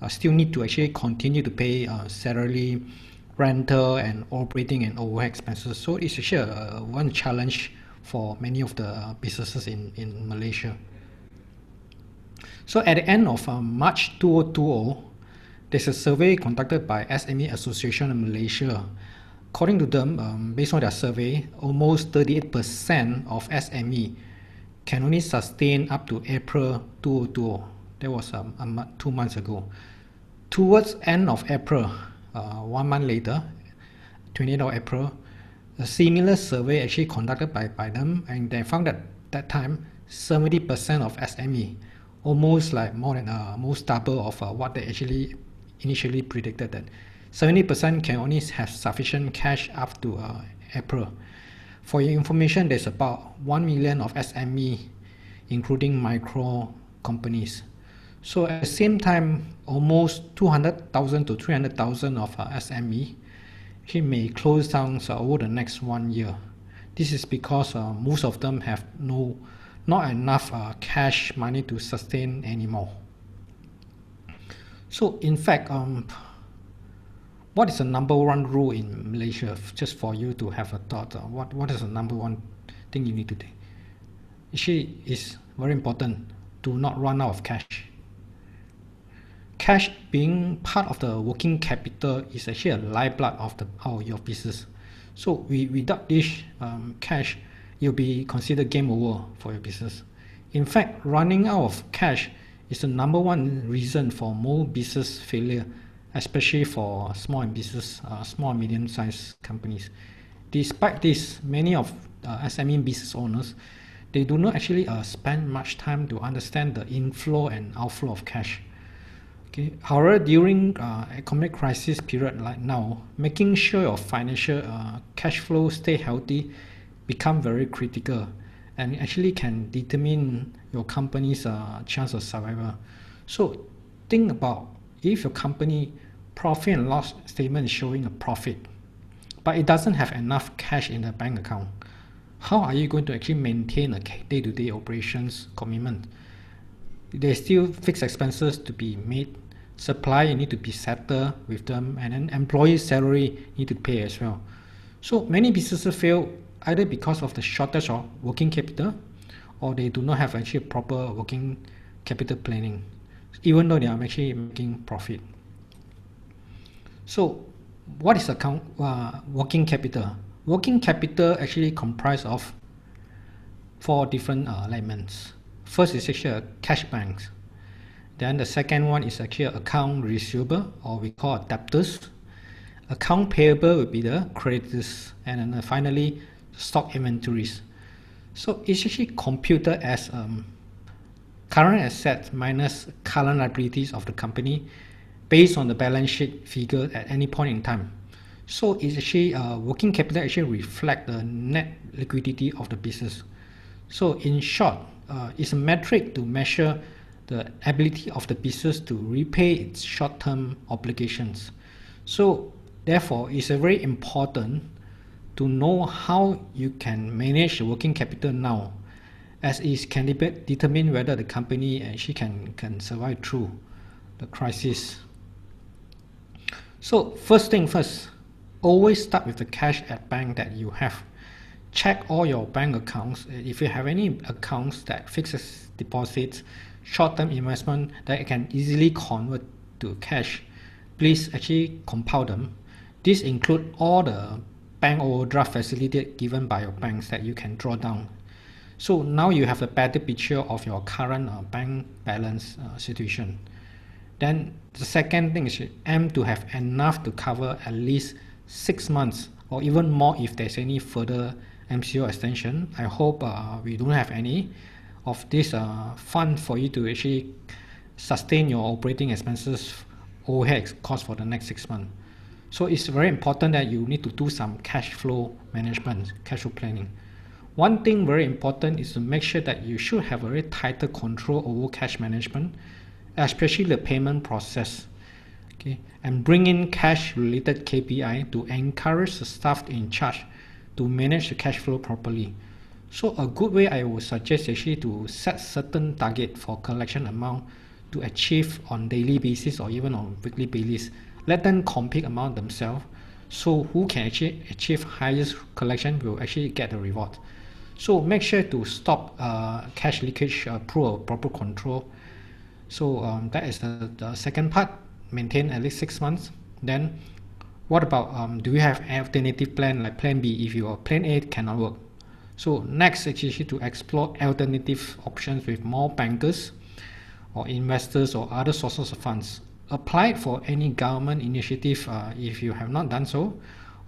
still need to actually continue to pay salary, rental, and operating and overhead expenses. So it's actually one challenge for many of the businesses in Malaysia. So at the end of March 2020, there's a survey conducted by SME Association in Malaysia. According to them, based on their survey, almost 38% of SME can only sustain up to April 2020. That was 2 months ago. Towards end of April, 1 month later, 28th of April, a similar survey actually conducted by them, and they found that that time 70% of SME, almost like more than almost double of what they actually initially predicted, that 70% can only have sufficient cash up to April. For your information, there's about 1 million of SME, including micro companies. So at the same time, almost 200,000 to 300,000 of SME may close down over the next 1 year. This is because most of them have not enough cash money to sustain anymore. So in fact, what is the number one rule in Malaysia? Just for you to have a thought, what is the number one thing you need to do? Actually, it's very important to not run out of cash. Cash being part of the working capital is actually a lifeblood of your business. So without this cash, you'll be considered game over for your business. In fact, running out of cash is the number one reason for more business failure, especially for small and medium-sized companies. Despite this, many of SME business owners, they do not actually spend much time to understand the inflow and outflow of cash. Okay. However, during economic crisis period like now, making sure your financial cash flow stay healthy become very critical, and actually can determine your company's chance of survival. So think about if your company profit and loss statement is showing a profit, but it doesn't have enough cash in the bank account, how are you going to actually maintain a day-to-day operations commitment? There's still fixed expenses to be made, supply need to be settled with them, and then employee salary need to pay as well. So many businesses fail either because of the shortage of working capital, or they do not have actually proper working capital planning, even though they are actually making profit. So what is working capital? Working capital actually comprised of 4 different elements. First is actually cash banks. Then the second one is actually account receivable, or we call it debtors. Account payable will be the creditors, and then finally stock inventories. So it's actually computed as current assets minus current liabilities of the company based on the balance sheet figure at any point in time. So it's actually working capital actually reflect the net liquidity of the business. So in short, it's a metric to measure the ability of the business to repay its short-term obligations. So therefore, it's very important to know how you can manage the working capital now, as it can determine whether the company actually can survive through the crisis. So first thing first, always start with the cash at bank that you have. Check all your bank accounts. If you have any accounts that fixes deposits, short-term investment that can easily convert to cash, please actually compile them. This include all the bank overdraft facility given by your banks that you can draw down. So now you have a better picture of your current bank balance situation. Then the second thing is aim to have enough to cover at least 6 months or even more if there's any further MCO extension. I hope we don't have any of this fund for you to actually sustain your operating expenses overhead cost for the next 6 months. So it's very important that you need to do some cash flow management, cash flow planning. One thing very important is to make sure that you should have a very tighter control over cash management, especially the payment process. Okay, and bring in cash related KPI to encourage the staff in charge to manage the cash flow properly. So a good way I would suggest actually to set certain target for collection amount to achieve on daily basis or even on weekly basis. Let them compete among themselves. So who can actually achieve highest collection will actually get the reward. So make sure to stop cash leakage through a proper control. So that is the second part. Maintain at least 6 months. Then what about do you have alternative plan like plan B if your plan A cannot work? So next actually to explore alternative options with more bankers or investors or other sources of funds. Apply for any government initiative if you have not done so,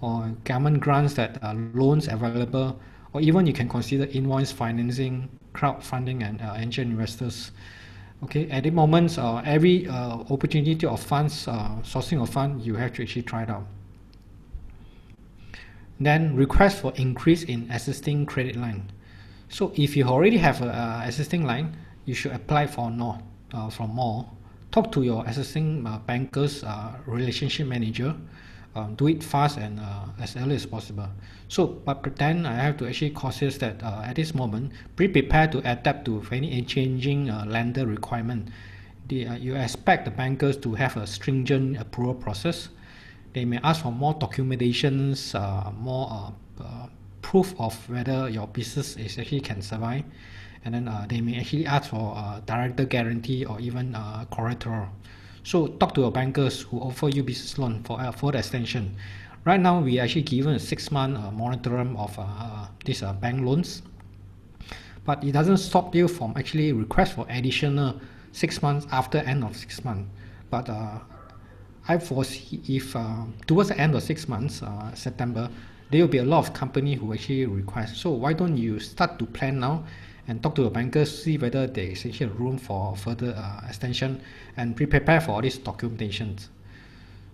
or government grants that are loans available, or even you can consider invoice financing, crowdfunding, and angel investors. Okay, at the moment, every opportunity of funds, sourcing of fund, you have to actually try it out. Then request for increase in existing credit line. So if you already have an existing line, you should apply for more. Talk to your existing bankers, relationship manager. Do it fast and as early as possible. So, but then I have to actually cautious that at this moment, be prepared to adapt to any changing lender requirement. You expect the bankers to have a stringent approval process. They may ask for more documentations, more proof of whether your business is actually can survive, and then they may actually ask for director guarantee or even collateral. So talk to your bankers who offer you business loan for the extension. Right now, we actually given a 6-month moratorium of these bank loans, but it doesn't stop you from actually request for additional 6 months after end of 6 months. But I foresee if towards the end of 6 months, September, there will be a lot of company who actually request. So why don't you start to plan now and talk to your bankers, see whether there is actually room for further extension, and prepare for all these documentations.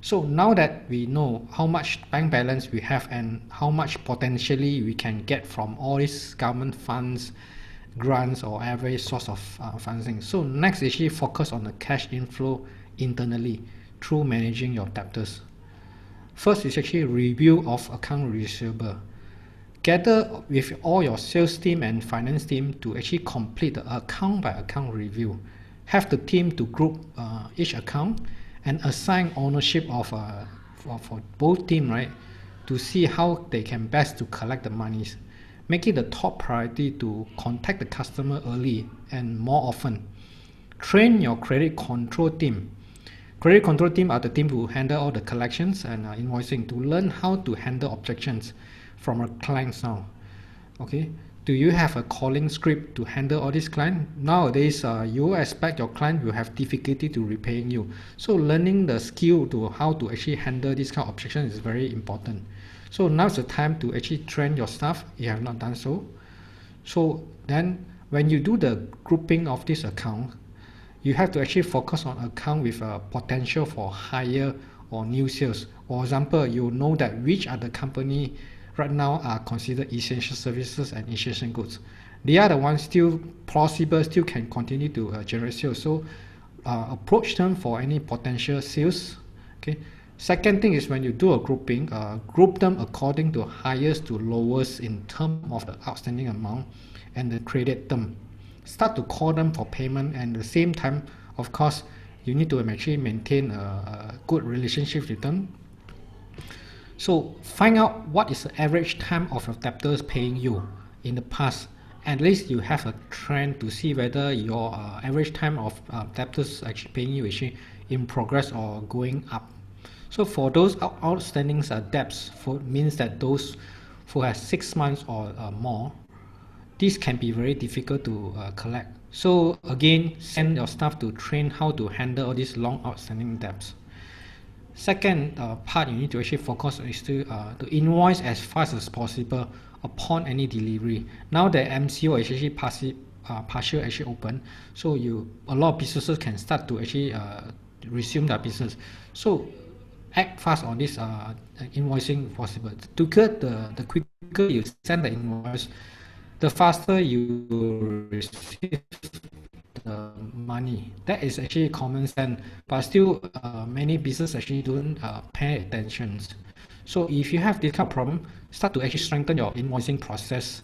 So now that we know how much bank balance we have and how much potentially we can get from all these government funds, grants, or every source of funding. So next actually focus on the cash inflow internally through managing your debtors. First is actually review of account receivable. Gather with all your sales team and finance team to actually complete the account by account review. Have the team to group each account and assign ownership of for both team, right, to see how they can best to collect the monies. Make it the top priority to contact the customer early and more often. Train your credit control team. Credit control team are the team who handle all the collections and invoicing to learn how to handle objections from our clients now. Okay, do you have a calling script to handle all these clients? Nowadays, you expect your client will have difficulty to repaying you. So learning the skill to how to actually handle this kind of objections is very important. So now's the time to actually train your staff if you have not done so. So then when you do the grouping of this account, you have to actually focus on account with a potential for higher or new sales. For example, you know that which are the company right now are considered essential services and essential goods. They are the ones still plausible, still can continue to generate sales. So approach them for any potential sales. Okay. Second thing is when you do a grouping, group them according to highest to lowest in terms of the outstanding amount and the credit term. Start to call them for payment, and at the same time, of course, you need to actually maintain a good relationship with them. So find out what is the average time of your debtors paying you in the past. At least you have a trend to see whether your average time of debtors actually paying you is in progress or going up. So for those outstanding debts, means that those who have 6 months or more, this can be very difficult to collect. So again, send your staff to train how to handle all these long outstanding debts. Second part you need to actually focus on is to invoice as fast as possible upon any delivery. Now the MCO is actually partial actually open, so a lot of businesses can start to actually resume their business. So act fast on this invoicing possible. To get the quicker you send the invoice, the faster you receive the money. That is actually common sense, but still many businesses actually don't pay attention. So if you have this kind of problem, start to actually strengthen your invoicing process.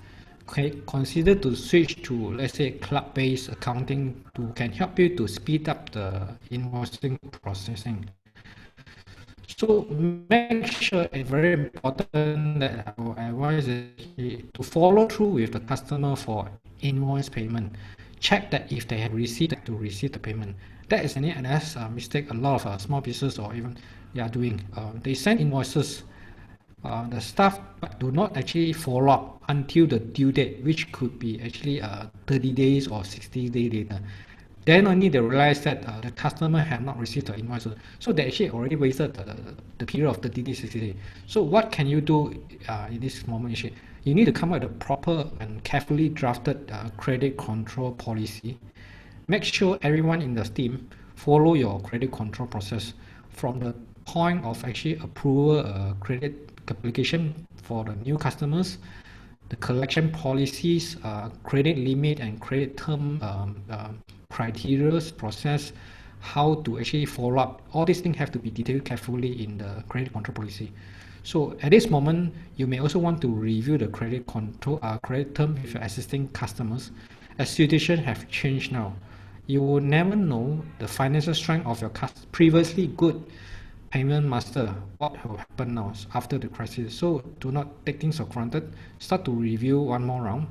Okay, consider to switch to, let's say, cloud-based accounting can help you to speed up the invoicing processing. So make sure it's very important that I will advise to follow through with the customer for invoice payment. Check that if they have received the payment. That is another mistake a lot of small business or even they are doing. They send invoices, the staff, but do not actually follow up until the due date, which could be actually 30 days or 60 days later. Then only they realize that the customer had not received the invoice. So they actually already wasted the period of 30 days, 60 days. So what can you do in this moment? You need to come up with a proper and carefully drafted credit control policy. Make sure everyone in the team follow your credit control process from the point of actually approval credit application for the new customers, the collection policies, credit limit and credit term criteria process, how to actually follow up. All these things have to be detailed carefully in the credit control policy. So at this moment, you may also want to review the credit control credit term with your existing customers. As situation have changed now, you will never know the financial strength of your previously good payment master, what will happen now after the crisis. So do not take things for granted. Start to review one more round.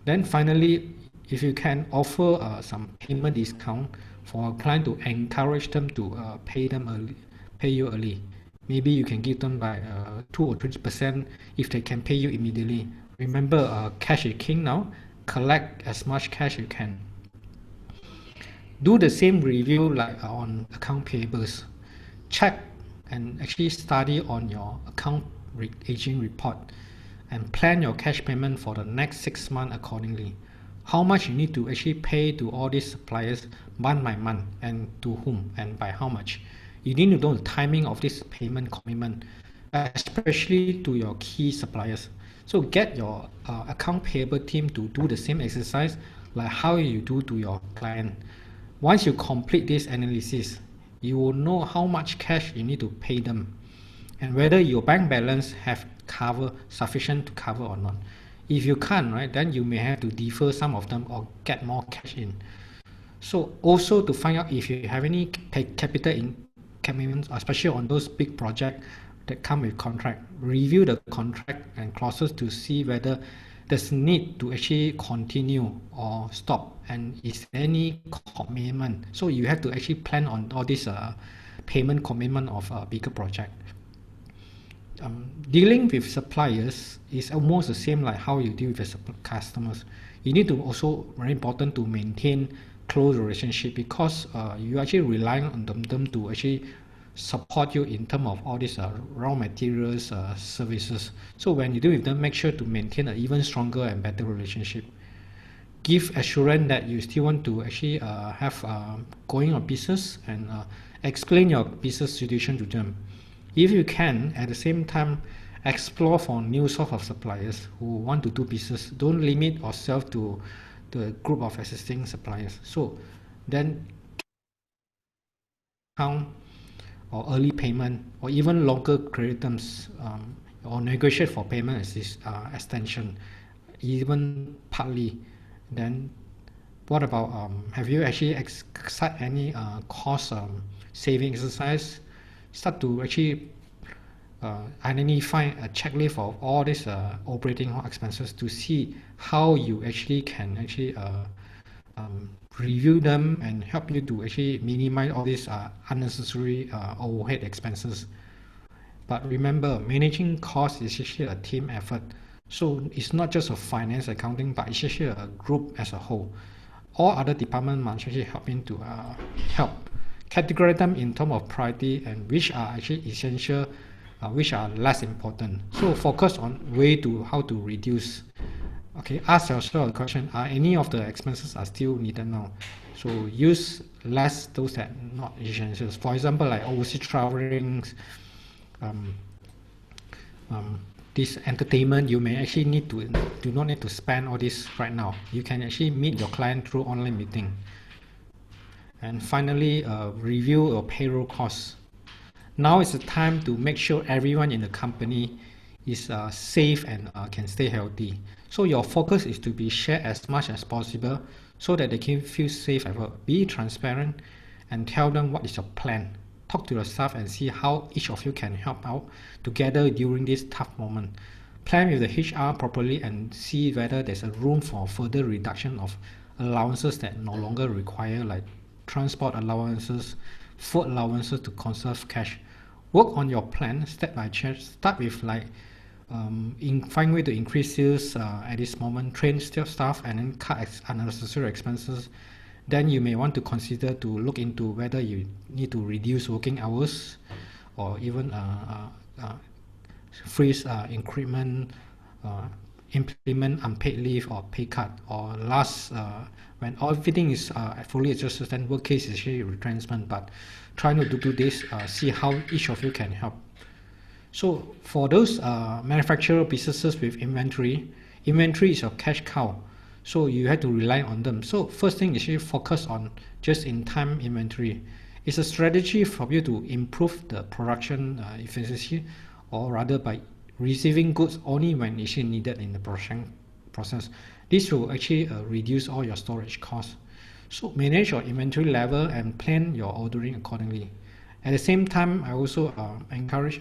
Then finally, if you can offer some payment discount for a client to encourage them to pay you early. Maybe you can give them by 2 or 20% if they can pay you immediately. Remember, cash is king now. Collect as much cash you can. Do the same review like on account payables. Check and actually study on your account aging report and plan your cash payment for the next 6 months accordingly. How much you need to actually pay to all these suppliers month by month, and to whom and by how much. You need to know the timing of this payment commitment, especially to your key suppliers. So get your account payable team to do the same exercise like how you do to your client. Once you complete this analysis, you will know how much cash you need to pay them and whether your bank balance have sufficient to cover or not. If you can't, right, then you may have to defer some of them or get more cash in. So also to find out if you have any capital commitments, especially on those big projects that come with contract, review the contract and clauses to see whether there's need to actually continue or stop, and is there any commitment. So you have to actually plan on all this payment commitment of a bigger project. Dealing with suppliers is almost the same like how you deal with the customers. You need to also, very important, to maintain close relationship because you actually rely on them to actually support you in terms of all these raw materials, services. So when you deal with them, make sure to maintain an even stronger and better relationship. Give assurance that you still want to actually have going on business and Explain your business situation to them. If you can, at the same time, explore for new sort of suppliers who want to do business. Don't limit yourself to the group of existing suppliers. So then count or early payment or even longer credit terms, or negotiate for payment extension, even partly. Then what about have you actually start any cost saving exercise? Start to actually identify a checklist of all these operating expenses to see how you actually can actually review them and help you to actually minimize all these unnecessary overhead expenses. But remember, managing costs is actually a team effort. So it's not just a finance accounting, but it's actually a group as a whole. All other departments must actually help in to help categorize them in terms of priority and which are actually essential, which are less important. So focus on way to how to reduce. Okay, ask yourself a question: are any of the expenses are still needed now? So use less those that not essentials. For example, like overseas traveling, this entertainment, you may actually do not need to spend all this right now. You can actually meet your client through online meeting. And finally, review your payroll costs. Now is the time to make sure everyone in the company is safe and can stay healthy. So your focus is to be shared as much as possible so that they can feel safe at work. Be transparent and tell them what is your plan. Talk to your staff and see how each of you can help out together during this tough moment. Plan with the HR properly and see whether there's a room for further reduction of allowances that no longer require, like transport allowances, food allowances to conserve cash. Work on your plan step by step. Start with find way to increase sales at this moment, train staff, and then cut unnecessary expenses. Then you may want to consider to look into whether you need to reduce working hours or even freeze increment, implement unpaid leave or pay cut, or last when everything is fully adjusted, then work case is actually retrenchment. But try not to do this, see how each of you can help. So for those manufacturer businesses with inventory is your cash cow. So you have to rely on them. So first thing is you focus on just-in-time inventory. It's a strategy for you to improve the production efficiency, or rather by receiving goods only when it's needed in the production process. This will actually reduce all your storage costs. So manage your inventory level and plan your ordering accordingly. At the same time, I also encourage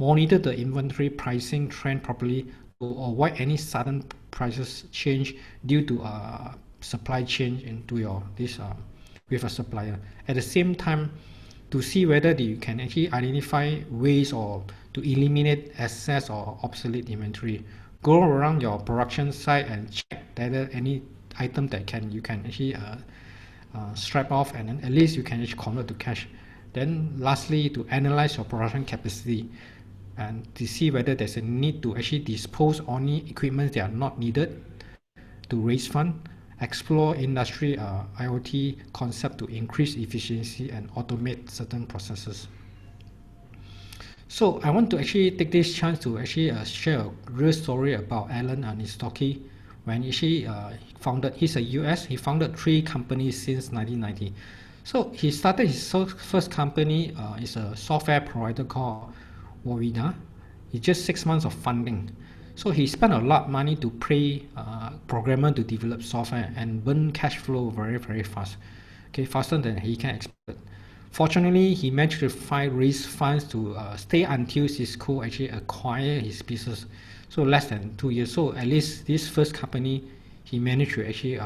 monitor the inventory pricing trend properly to avoid any sudden prices change due to supply chain into your with a supplier. At the same time, to see whether you can actually identify ways or to eliminate excess or obsolete inventory. Go around your production site and check whether any item that you can actually strap off, and then at least you can actually convert to cash. Then lastly, to analyze your production capacity and to see whether there's a need to actually dispose only equipment that are not needed to raise fund. Explore industry IoT concept to increase efficiency and automate certain processes. So I want to actually take this chance to actually share a real story about Alan Nistocky. When he founded, he's a US, he founded 3 companies since 1990. So he started his first company is a software provider called Wavina. It's just 6 months of funding. So he spent a lot of money to pay programmer to develop software and burn cash flow very, very fast. Okay, faster than he can expect. Fortunately, he managed to raise funds to stay until Cisco actually acquire his business. So less than 2 years. So at least this first company, he managed to actually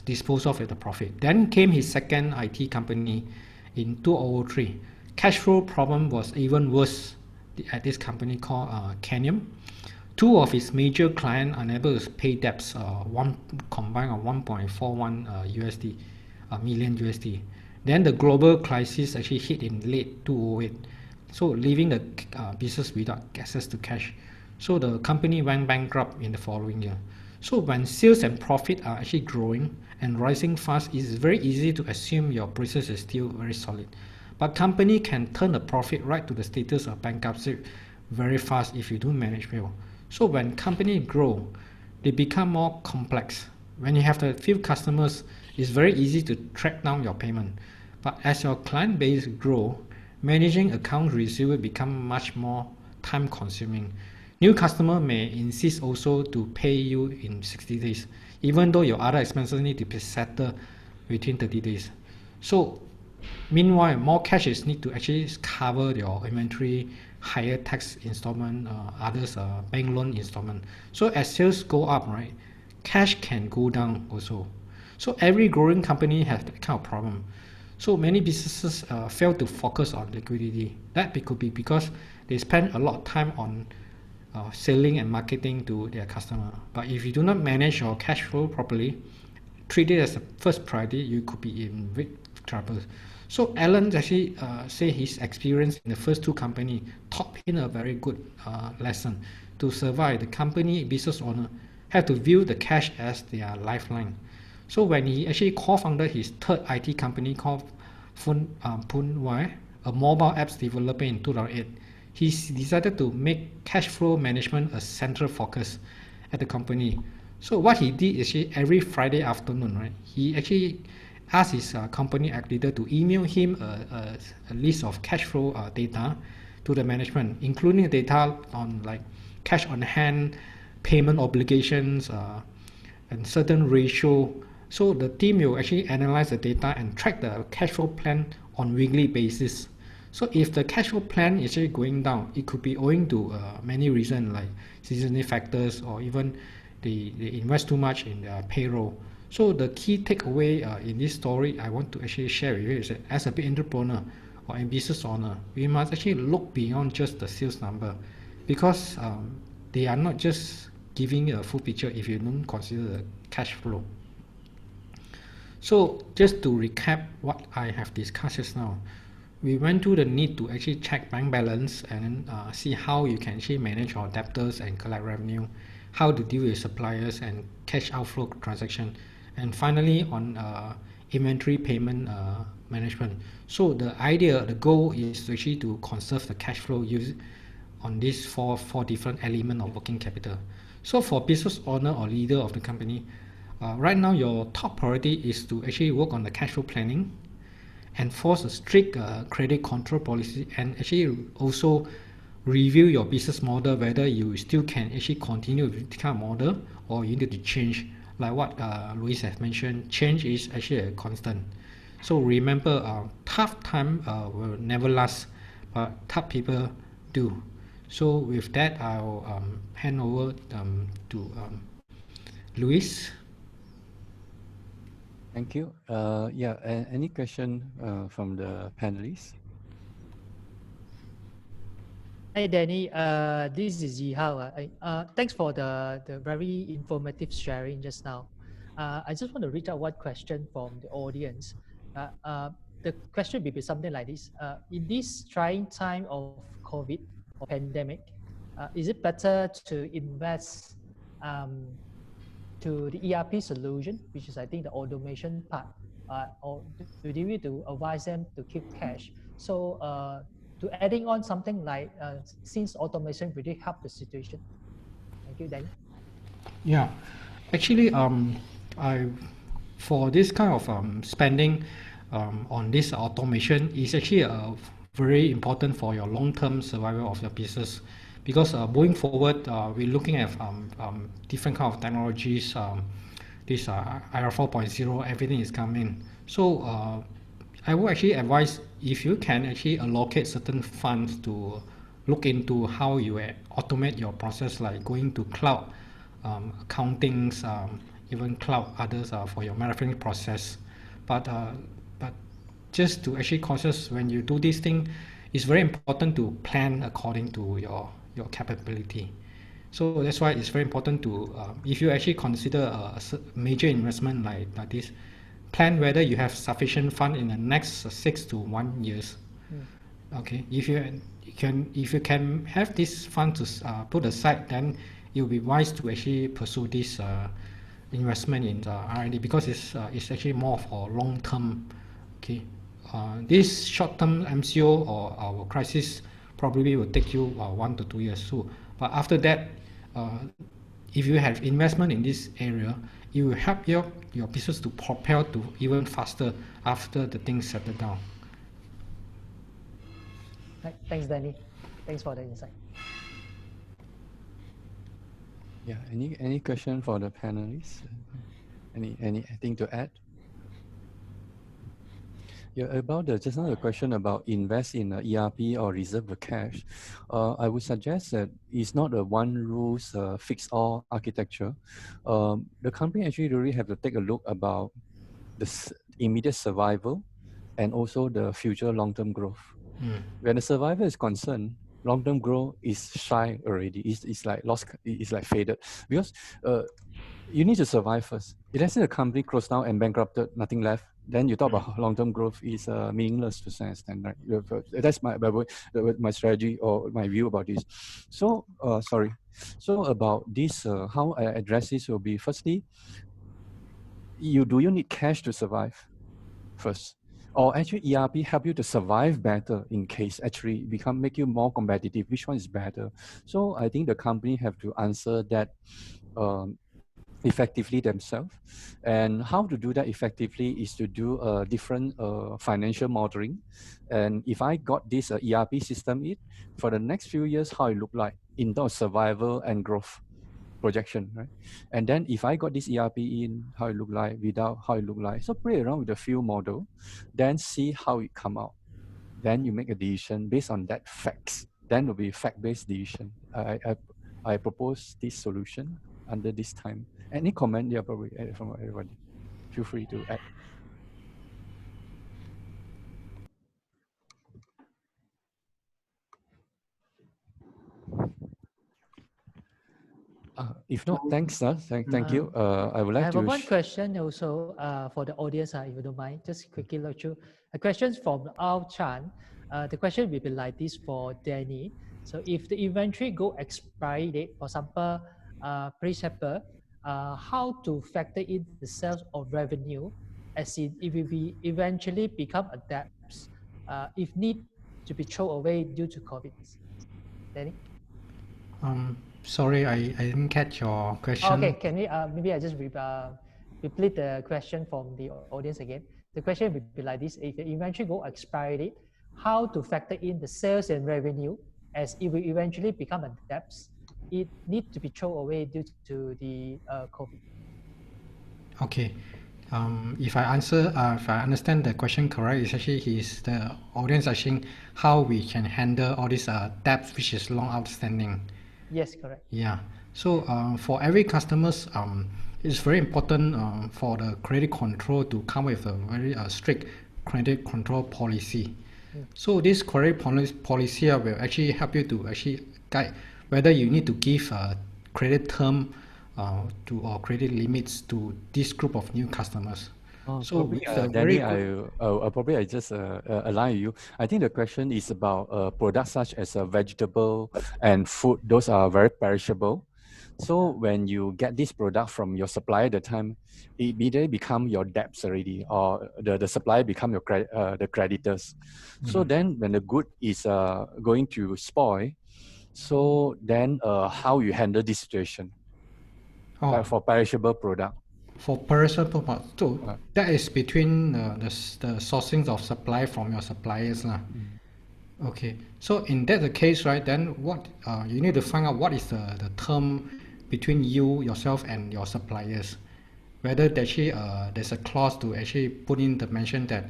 dispose of at the profit. Then came his second IT company in 2003. Cash flow problem was even worse at this company called Canium. 2 of his major clients unable to pay debts, one combined of 1.41 million USD. Then the global crisis actually hit in late 2008, so leaving the business without access to cash. So the company went bankrupt in the following year. So when sales and profit are actually growing and rising fast, it's very easy to assume your business is still very solid. But company can turn a profit right to the status of bankruptcy very fast if you don't manage well. So when company grow, they become more complex. When you have a few customers, it's very easy to track down your payment. But as your client base grow, managing accounts receivable become much more time consuming. New customer may insist also to pay you in 60 days, even though your other expenses need to be settled within 30 days. So meanwhile, more cash is need to actually cover your inventory, higher tax installment, others bank loan installment. So as sales go up, right, cash can go down also. So every growing company has that kind of problem. So many businesses fail to focus on liquidity. That could be because they spend a lot of time on selling and marketing to their customer. But if you do not manage your cash flow properly, treat it as a first priority, you could be in big trouble. So Alan actually say his experience in the first two companies taught him a very good lesson. To survive, the company business owner have to view the cash as their lifeline. So when he actually co-founded his third IT company called Punwai, a mobile apps developer in 2008, he decided to make cash flow management a central focus at the company. So what he did is every Friday afternoon, right, he actually asked his company leader to email him a list of cash flow data to the management, including data on like cash on hand, payment obligations, and certain ratio. So the team will actually analyze the data and track the cash flow plan on weekly basis. So if the cash flow plan is actually going down, it could be owing to many reasons like seasonal factors, or even they invest too much in their payroll. So the key takeaway in this story I want to actually share with you is that as a big entrepreneur or a business owner, we must actually look beyond just the sales number, because they are not just giving a full picture if you don't consider the cash flow. So just to recap what I have discussed just now, we went through the need to actually check bank balance and see how you can actually manage your debtors and collect revenue, how to deal with suppliers and cash outflow transaction, and finally on inventory payment management. So the goal is actually to conserve the cash flow used on these four different elements of working capital. So for business owner or leader of the company, right now your top priority is to actually work on the cash flow planning, enforce a strict credit control policy, and actually also review your business model, whether you still can actually continue with the current model or you need to change. Like what Louis has mentioned, change is actually a constant. So remember, tough time will never last, but tough people do. So with that, I'll hand over to Louis. Thank you. Any question from the panelists? Hi, Danny. This is Yihao. Thanks for the very informative sharing just now. I just want to reach out one question from the audience. The question will be something like this. In this trying time of COVID or pandemic, is it better to invest to the ERP solution, which is I think the automation part, or do you need to advise them to keep cash? So to adding on something like since automation really help the situation. Thank you, Danny. Yeah, actually, for this kind of spending on this automation is actually very important for your long-term survival of your business, because going forward, we're looking at different kind of technologies. This IR 4.0, everything is coming. So I would actually advise if you can actually allocate certain funds to look into how you automate your process, like going to cloud accountings, even cloud others for your manufacturing process. But just to actually conscious when you do this thing, it's very important to plan according to your capability. So that's why it's very important to, if you actually consider a major investment like this, plan whether you have sufficient fund in the next 6 to 1 years. Okay, if you can have this fund to put aside, then it will be wise to actually pursue this investment in the R&D because it's actually more for long term. Okay, this short term MCO or our crisis probably will take you 1 to 2 years. So, but after that, if you have investment in this area, it will help your business to propel to even faster after the things settle down. Right. Thanks, Danny. Thanks for the insight. Yeah, any question for the panelists? Anything to add? Yeah, about just now the question about invest in ERP or reserve the cash, I would suggest that it's not a one rules fix all architecture. The company actually really have to take a look about the immediate survival and also the future long-term growth. When the survival is concerned, long-term growth is shy already. It's like lost. It's like faded because you need to survive first. If let's say the company closed down and bankrupted, nothing left, then you talk about long-term growth is meaningless to some extent, right? That's my strategy or my view about this. So sorry. So about this, how I address this will be firstly, do you need cash to survive first? Or actually ERP help you to survive better in case actually make you more competitive? Which one is better? So I think the company have to answer that effectively themselves. And how to do that effectively is to do a different financial modeling. And if I got this ERP system for the next few years, how it look like in terms of survival and growth projection, right? And then if I got this ERP how it look like, without, how it look like. So play around with the field model, then see how it come out. Then you make a decision based on that facts. Then will be fact-based decision. I propose this solution under this time. Any comment? Yeah, probably from everybody. Feel free to add. If not, thanks. Thank you. I would like I to. have one question also for the audience, if you don't mind. Just quickly look through. A question from Al Chan. The question will be like this for Danny. So if the inventory go expiry date, for example, pre-shipper, how to factor in the sales or revenue as it will be eventually become a debt if need to be thrown away due to COVID? Danny? Sorry, I didn't catch your question. Okay, can we maybe I just repeat the question from the audience again. The question would be like this: if the inventory go expiry, how to factor in the sales and revenue as it will eventually become a debt? It need to be thrown away due to the COVID. Okay. If I understand the question correct, it's actually the audience asking how we can handle all these debts which is long outstanding. Yes, correct. Yeah. So for every customers, it's very important for the credit control to come with a very strict credit control policy. So this credit policy will actually help you to actually guide whether you need to give credit term or credit limits to this group of new customers. So probably, Danny, I just align you. I think the question is about products such as vegetable and food. Those are very perishable. So when you get this product from your supplier at the time, it immediately become your debts already, or the supplier become your the creditors. So then when the good is going to spoil, so then how you handle this situation for perishable product? For perishable product, so that is between the sourcing of supply from your suppliers. Okay, so in that case, right, then what you need to find out what is the term between yourself and your suppliers. Whether actually there's a clause to actually put in the mention that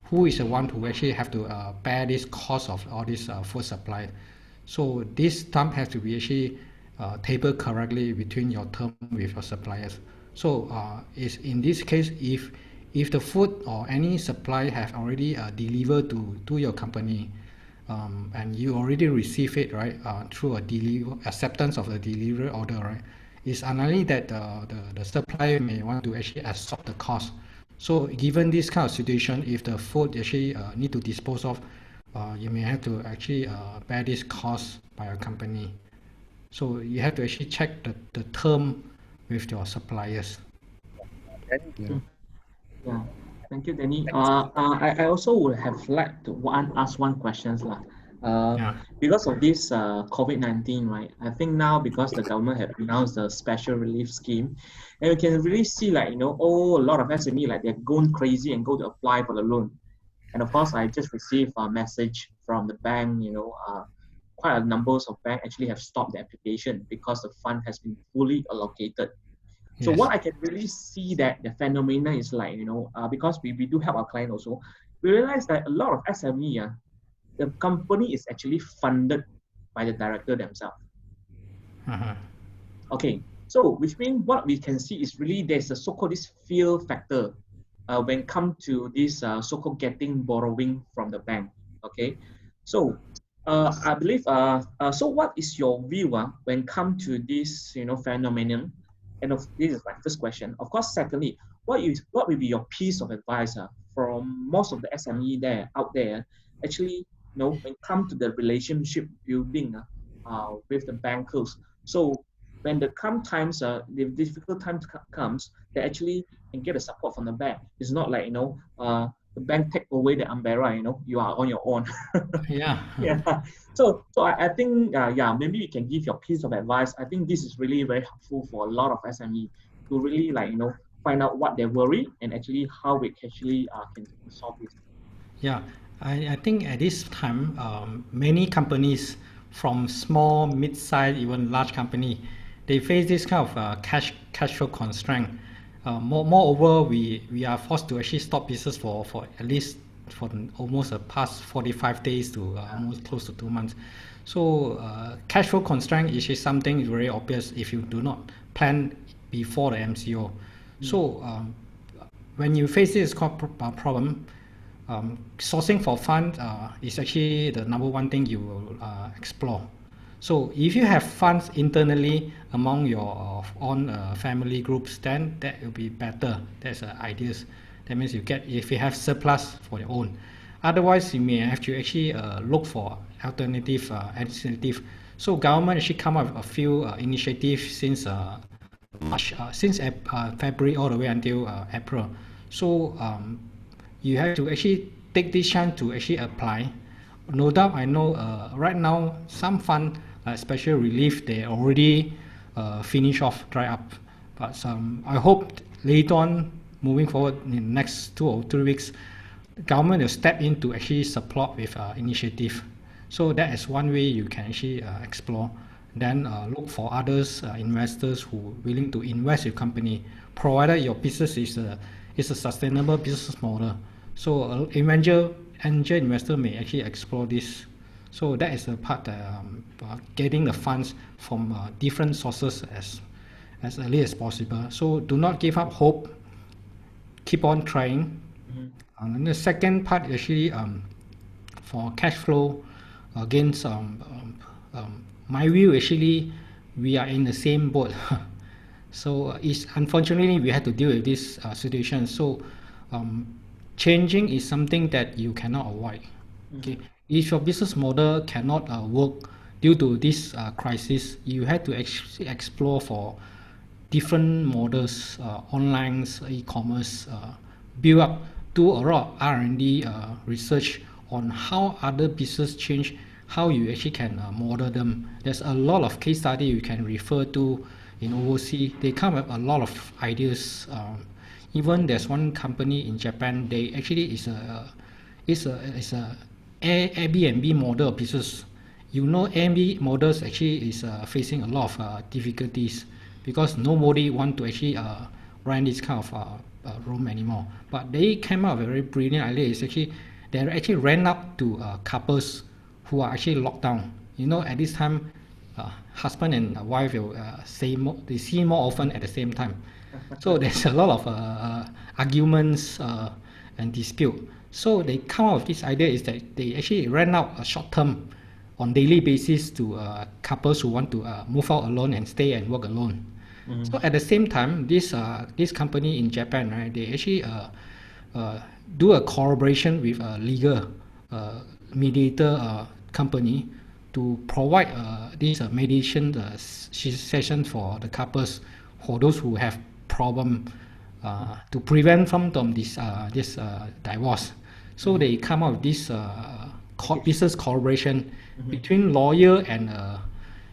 who is the one who actually have to bear this cost of all this food supply. So this term has to be actually tabled correctly between your term with your suppliers. So is in this case, if the food or any supply have already delivered to your company, and you already receive it, right, through acceptance of the delivery order, right, it's unlikely that the supplier may want to actually absorb the cost. So given this kind of situation, if the food actually need to dispose of, you may have to actually bear this cost by your company. So you have to actually check the term with your suppliers. Yeah. Yeah, thank you, Danny. I also would have liked to ask one questions lah. Yeah. Because of this COVID-19, right? I think now because the government have announced the special relief scheme, and we can really see like a lot of SME like they're going crazy and go to apply for the loan. And of course, I just received a message from the bank. Quite a numbers of bank actually have stopped the application because the fund has been fully allocated. So Yes. what I can really see that the phenomena is like, because we do help our client also, we realize that a lot of SME, the company is actually funded by the director themselves. Uh-huh. Okay, so which means what we can see is really there's a so-called this fear factor when come to this so-called getting borrowing from the bank. Okay, so I believe so what is your view when come to this phenomenon? And this is my first question. Of course, secondly, what will be your piece of advice from most of the SME out there actually when come to the relationship building with the bankers. So when the the difficult times comes, they actually can get the support from the bank. It's not like the bank take away the umbrella. You are on your own. Yeah. Yeah. So I think maybe you can give your piece of advice. I think this is really very helpful for a lot of SME to really find out what they worry and actually how we actually can solve this. Yeah, I think at this time, many companies from small, mid-sized, even large company, they face this kind of cash flow constraint. Moreover, we are forced to actually stop business for at least for almost the past 45 days to almost close to 2 months. So cash flow constraint is just something very obvious if you do not plan before the MCO. So when you face this problem, sourcing for funds is actually the number one thing you will explore. So if you have funds internally among your own family groups, then that will be better. That's ideas. That means if you have surplus for your own. Otherwise, you may have to actually look for alternative. So government actually come up with a few initiatives since March, since February all the way until April. So you have to actually take this chance to actually apply. No doubt, I know right now some fund, special relief, they already finish off, dry up. But I hope later on, moving forward in the next 2 or 3 weeks, government will step in to actually support with initiative. So that is one way you can actually explore. Then look for others investors who are willing to invest in your company, provided your business is a sustainable business model. So angel investor may actually explore this. So that is the part getting the funds from different sources as early as possible. So do not give up hope. Keep on trying. And the second part actually for cash flow against my view actually we are in the same boat. So it's unfortunately we had to deal with this situation. So changing is something that you cannot avoid. Okay, if your business model cannot work due to this crisis, you have to actually explore for different models, online, e-commerce, build up, do a lot of R&D research on how other business change, how you actually can model them. There's a lot of case study you can refer to in overseas. They come up with a lot of ideas. Even there's one company in Japan. They actually is a Airbnb model of business. Airbnb models actually is facing a lot of difficulties because nobody want to actually rent this kind of room anymore. But they came up with a very brilliant idea. It's actually they actually rent out to couples who are actually locked down. At this time, husband and wife will they see more often at the same time. So there's a lot of arguments and dispute. So they come up with this idea is that they actually rent out a short term on daily basis to couples who want to move out alone and stay and work alone. So at the same time, this company in Japan, right, they actually do a collaboration with a legal mediator company to provide this mediation session for the couples, for those who have problem to prevent from this divorce. So they come up with this business collaboration between lawyer and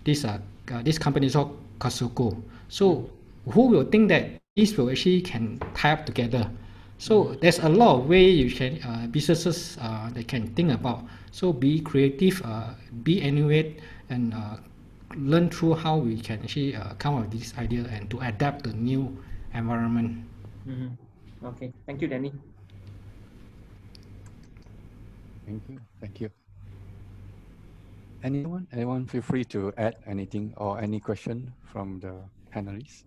this company is called Kasuko. So who will think that this will actually can tie up together? So there's a lot of way you can businesses they can think about. So be creative, be innovative, and learn through how we can actually come up with this idea and to adapt the new environment. Okay, thank you, Danny. Thank you. Thank you. Anyone feel free to add anything or any question from the panelists.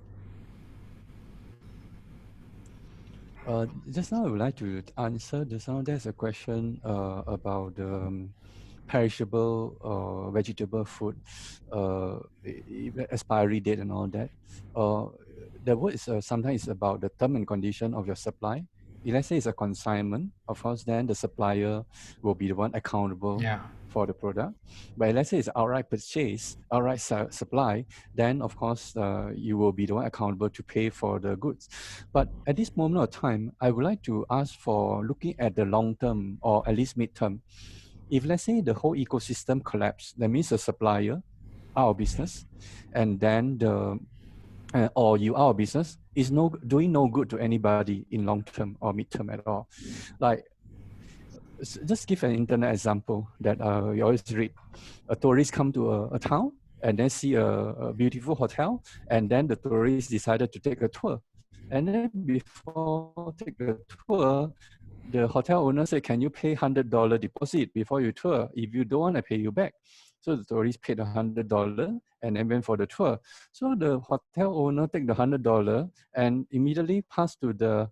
Just now I would like to answer. Just now there's a question about perishable vegetable food, expiry date and all that. The word is sometimes about the term and condition of your supply. If let's say it's a consignment, of course, then the supplier will be the one accountable for the product. But let's say it's outright purchase, outright supply, then of course you will be the one accountable to pay for the goods. But at this moment of time, I would like to ask for looking at the long term or at least mid-term. If let's say the whole ecosystem collapse, that means the supplier out of business, and then the or you out of business is doing no good to anybody in long term or mid term at all. Like, just give an internet example that you always read. A tourist come to a town and then see a beautiful hotel, and then the tourist decided to take a tour. And then before take the tour, the hotel owner said, can you pay $100 deposit before you tour? If you don't want, I pay you back. So the tourist paid $100 and then went for the tour. So the hotel owner take the $100 and immediately pass to the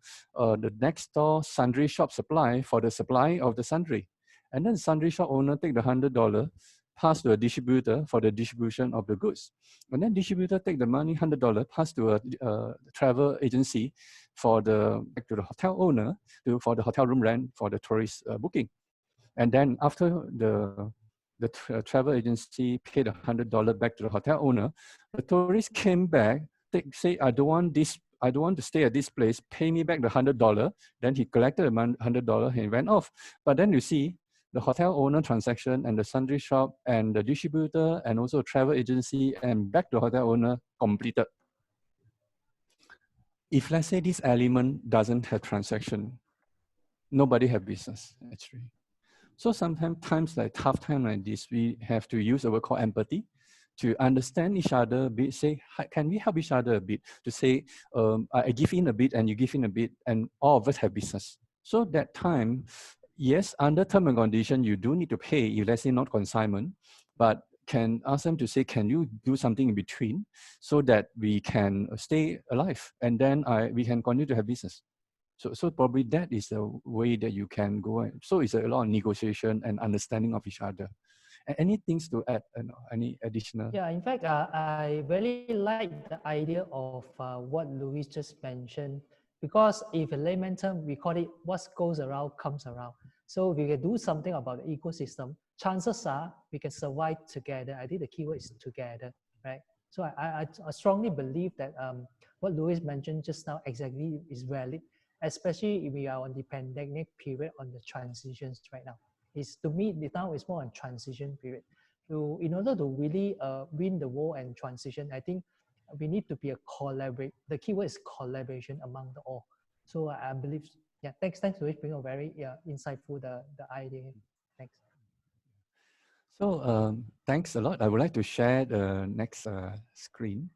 next door sundry shop supply for the supply of the sundry. And then the sundry shop owner take the $100, pass to a distributor for the distribution of the goods. And then distributor take the money, $100, pass to a travel agency back to the hotel owner for the hotel room rent for the tourist booking. And then after the travel agency paid $100 back to the hotel owner, the tourist came back, say, I don't want to stay at this place, pay me back the $100. Then he collected the $100 and he went off. But then you see the hotel owner transaction and the sundry shop and the distributor and also travel agency and back to the hotel owner completed. If let's say this element doesn't have transaction, nobody have business actually. So sometimes like tough time like this, we have to use a word called empathy to understand each other a bit, say, can we help each other a bit? To say, I give in a bit and you give in a bit and all of us have business. So that time, yes, under term and condition, you do need to pay, if let's say not consignment, but can ask them to say, can you do something in between so that we can stay alive and then we can continue to have business. So probably that is the way that you can go. So it's a lot of negotiation and understanding of each other. Any things to add? Any additional? Yeah, in fact, I really like the idea of what Louis just mentioned, because if in layman term, we call it what goes around comes around. So if we can do something about the ecosystem, chances are we can survive together. I think the keyword is together, right? So I strongly believe that what Louis mentioned just now exactly is valid, especially if we are on the pandemic period on the transitions right now. To me, now it's more on transition period. So in order to really win the war and transition, I think we need to be a collaborate. The keyword is collaboration among the all. So I believe, yeah, thanks Louis, bring a very insightful the idea. Thanks. So thanks a lot. I would like to share the next screen.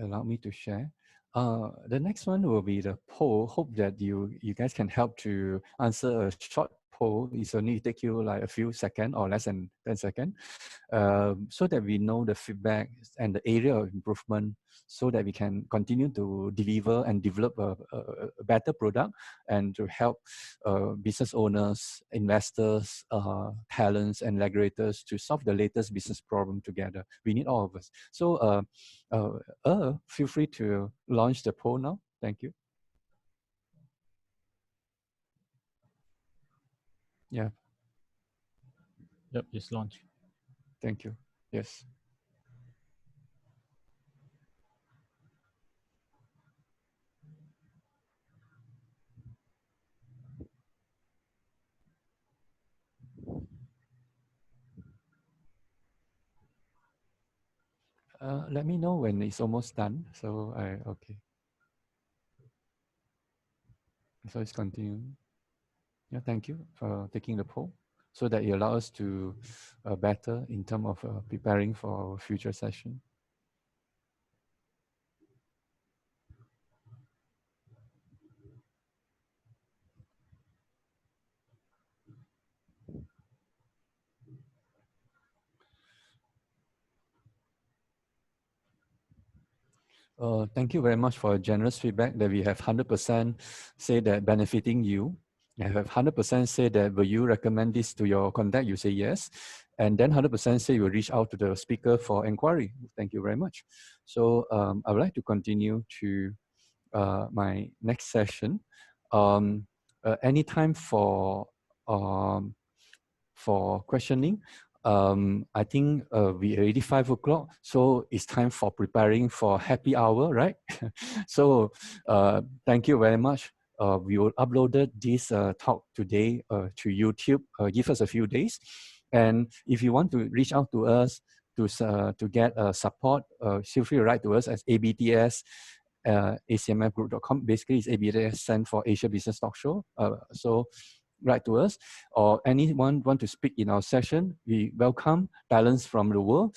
Allow me to share. The next one will be the poll. Hope that you guys can help to answer a short poll. It's only take you like a few seconds or less than 10 seconds, so that we know the feedback and the area of improvement, so that we can continue to deliver and develop a better product and to help business owners, investors, talents, and regulators to solve the latest business problem together. We need all of us. So feel free to launch the poll now. Thank you. Yeah. Yep, it's launched. Thank you. Yes. Let me know when it's almost done. So okay. So it's continuing. Yeah, thank you for taking the poll so that it allows us to better in terms of preparing for our future session. Thank you very much for generous feedback that we have 100% say that benefiting you. I have 100% say that will you recommend this to your contact? You say yes. And then 100% say you will reach out to the speaker for inquiry. Thank you very much. So I would like to continue to my next session. Anytime for questioning. I think we already 5 o'clock, so it's time for preparing for happy hour, right? So thank you very much. We will upload this talk today to YouTube. Give us a few days, and if you want to reach out to us to get support, feel free to write to us at abts acmfgroup.com. Basically, it's ABTS stand for Asia Business Talk Show. So write to us, or anyone want to speak in our session. We welcome talents from the world.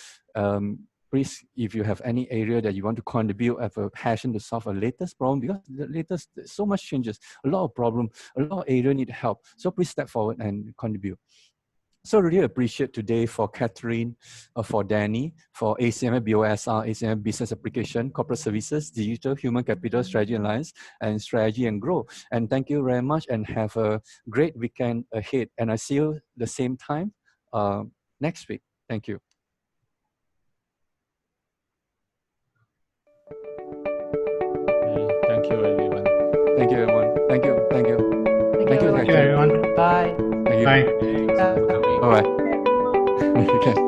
Please, if you have any area that you want to contribute, have a passion to solve a latest problem, because the latest, so much changes, a lot of problem, a lot of area need help. So please step forward and contribute. So really appreciate today for Catherine, for Danny, for ACMF BOSR, ACMF Business Application, Corporate Services, Digital Human Capital Strategy Alliance, and Strategy and Grow. And thank you very much and have a great weekend ahead. And I see you the same time next week. Thank you. Okay, thank you, everyone. Thank you, everyone. Thank you. Thank you. Thank you, Thank you, everyone. Bye. Bye. Thank you. Bye-bye. You can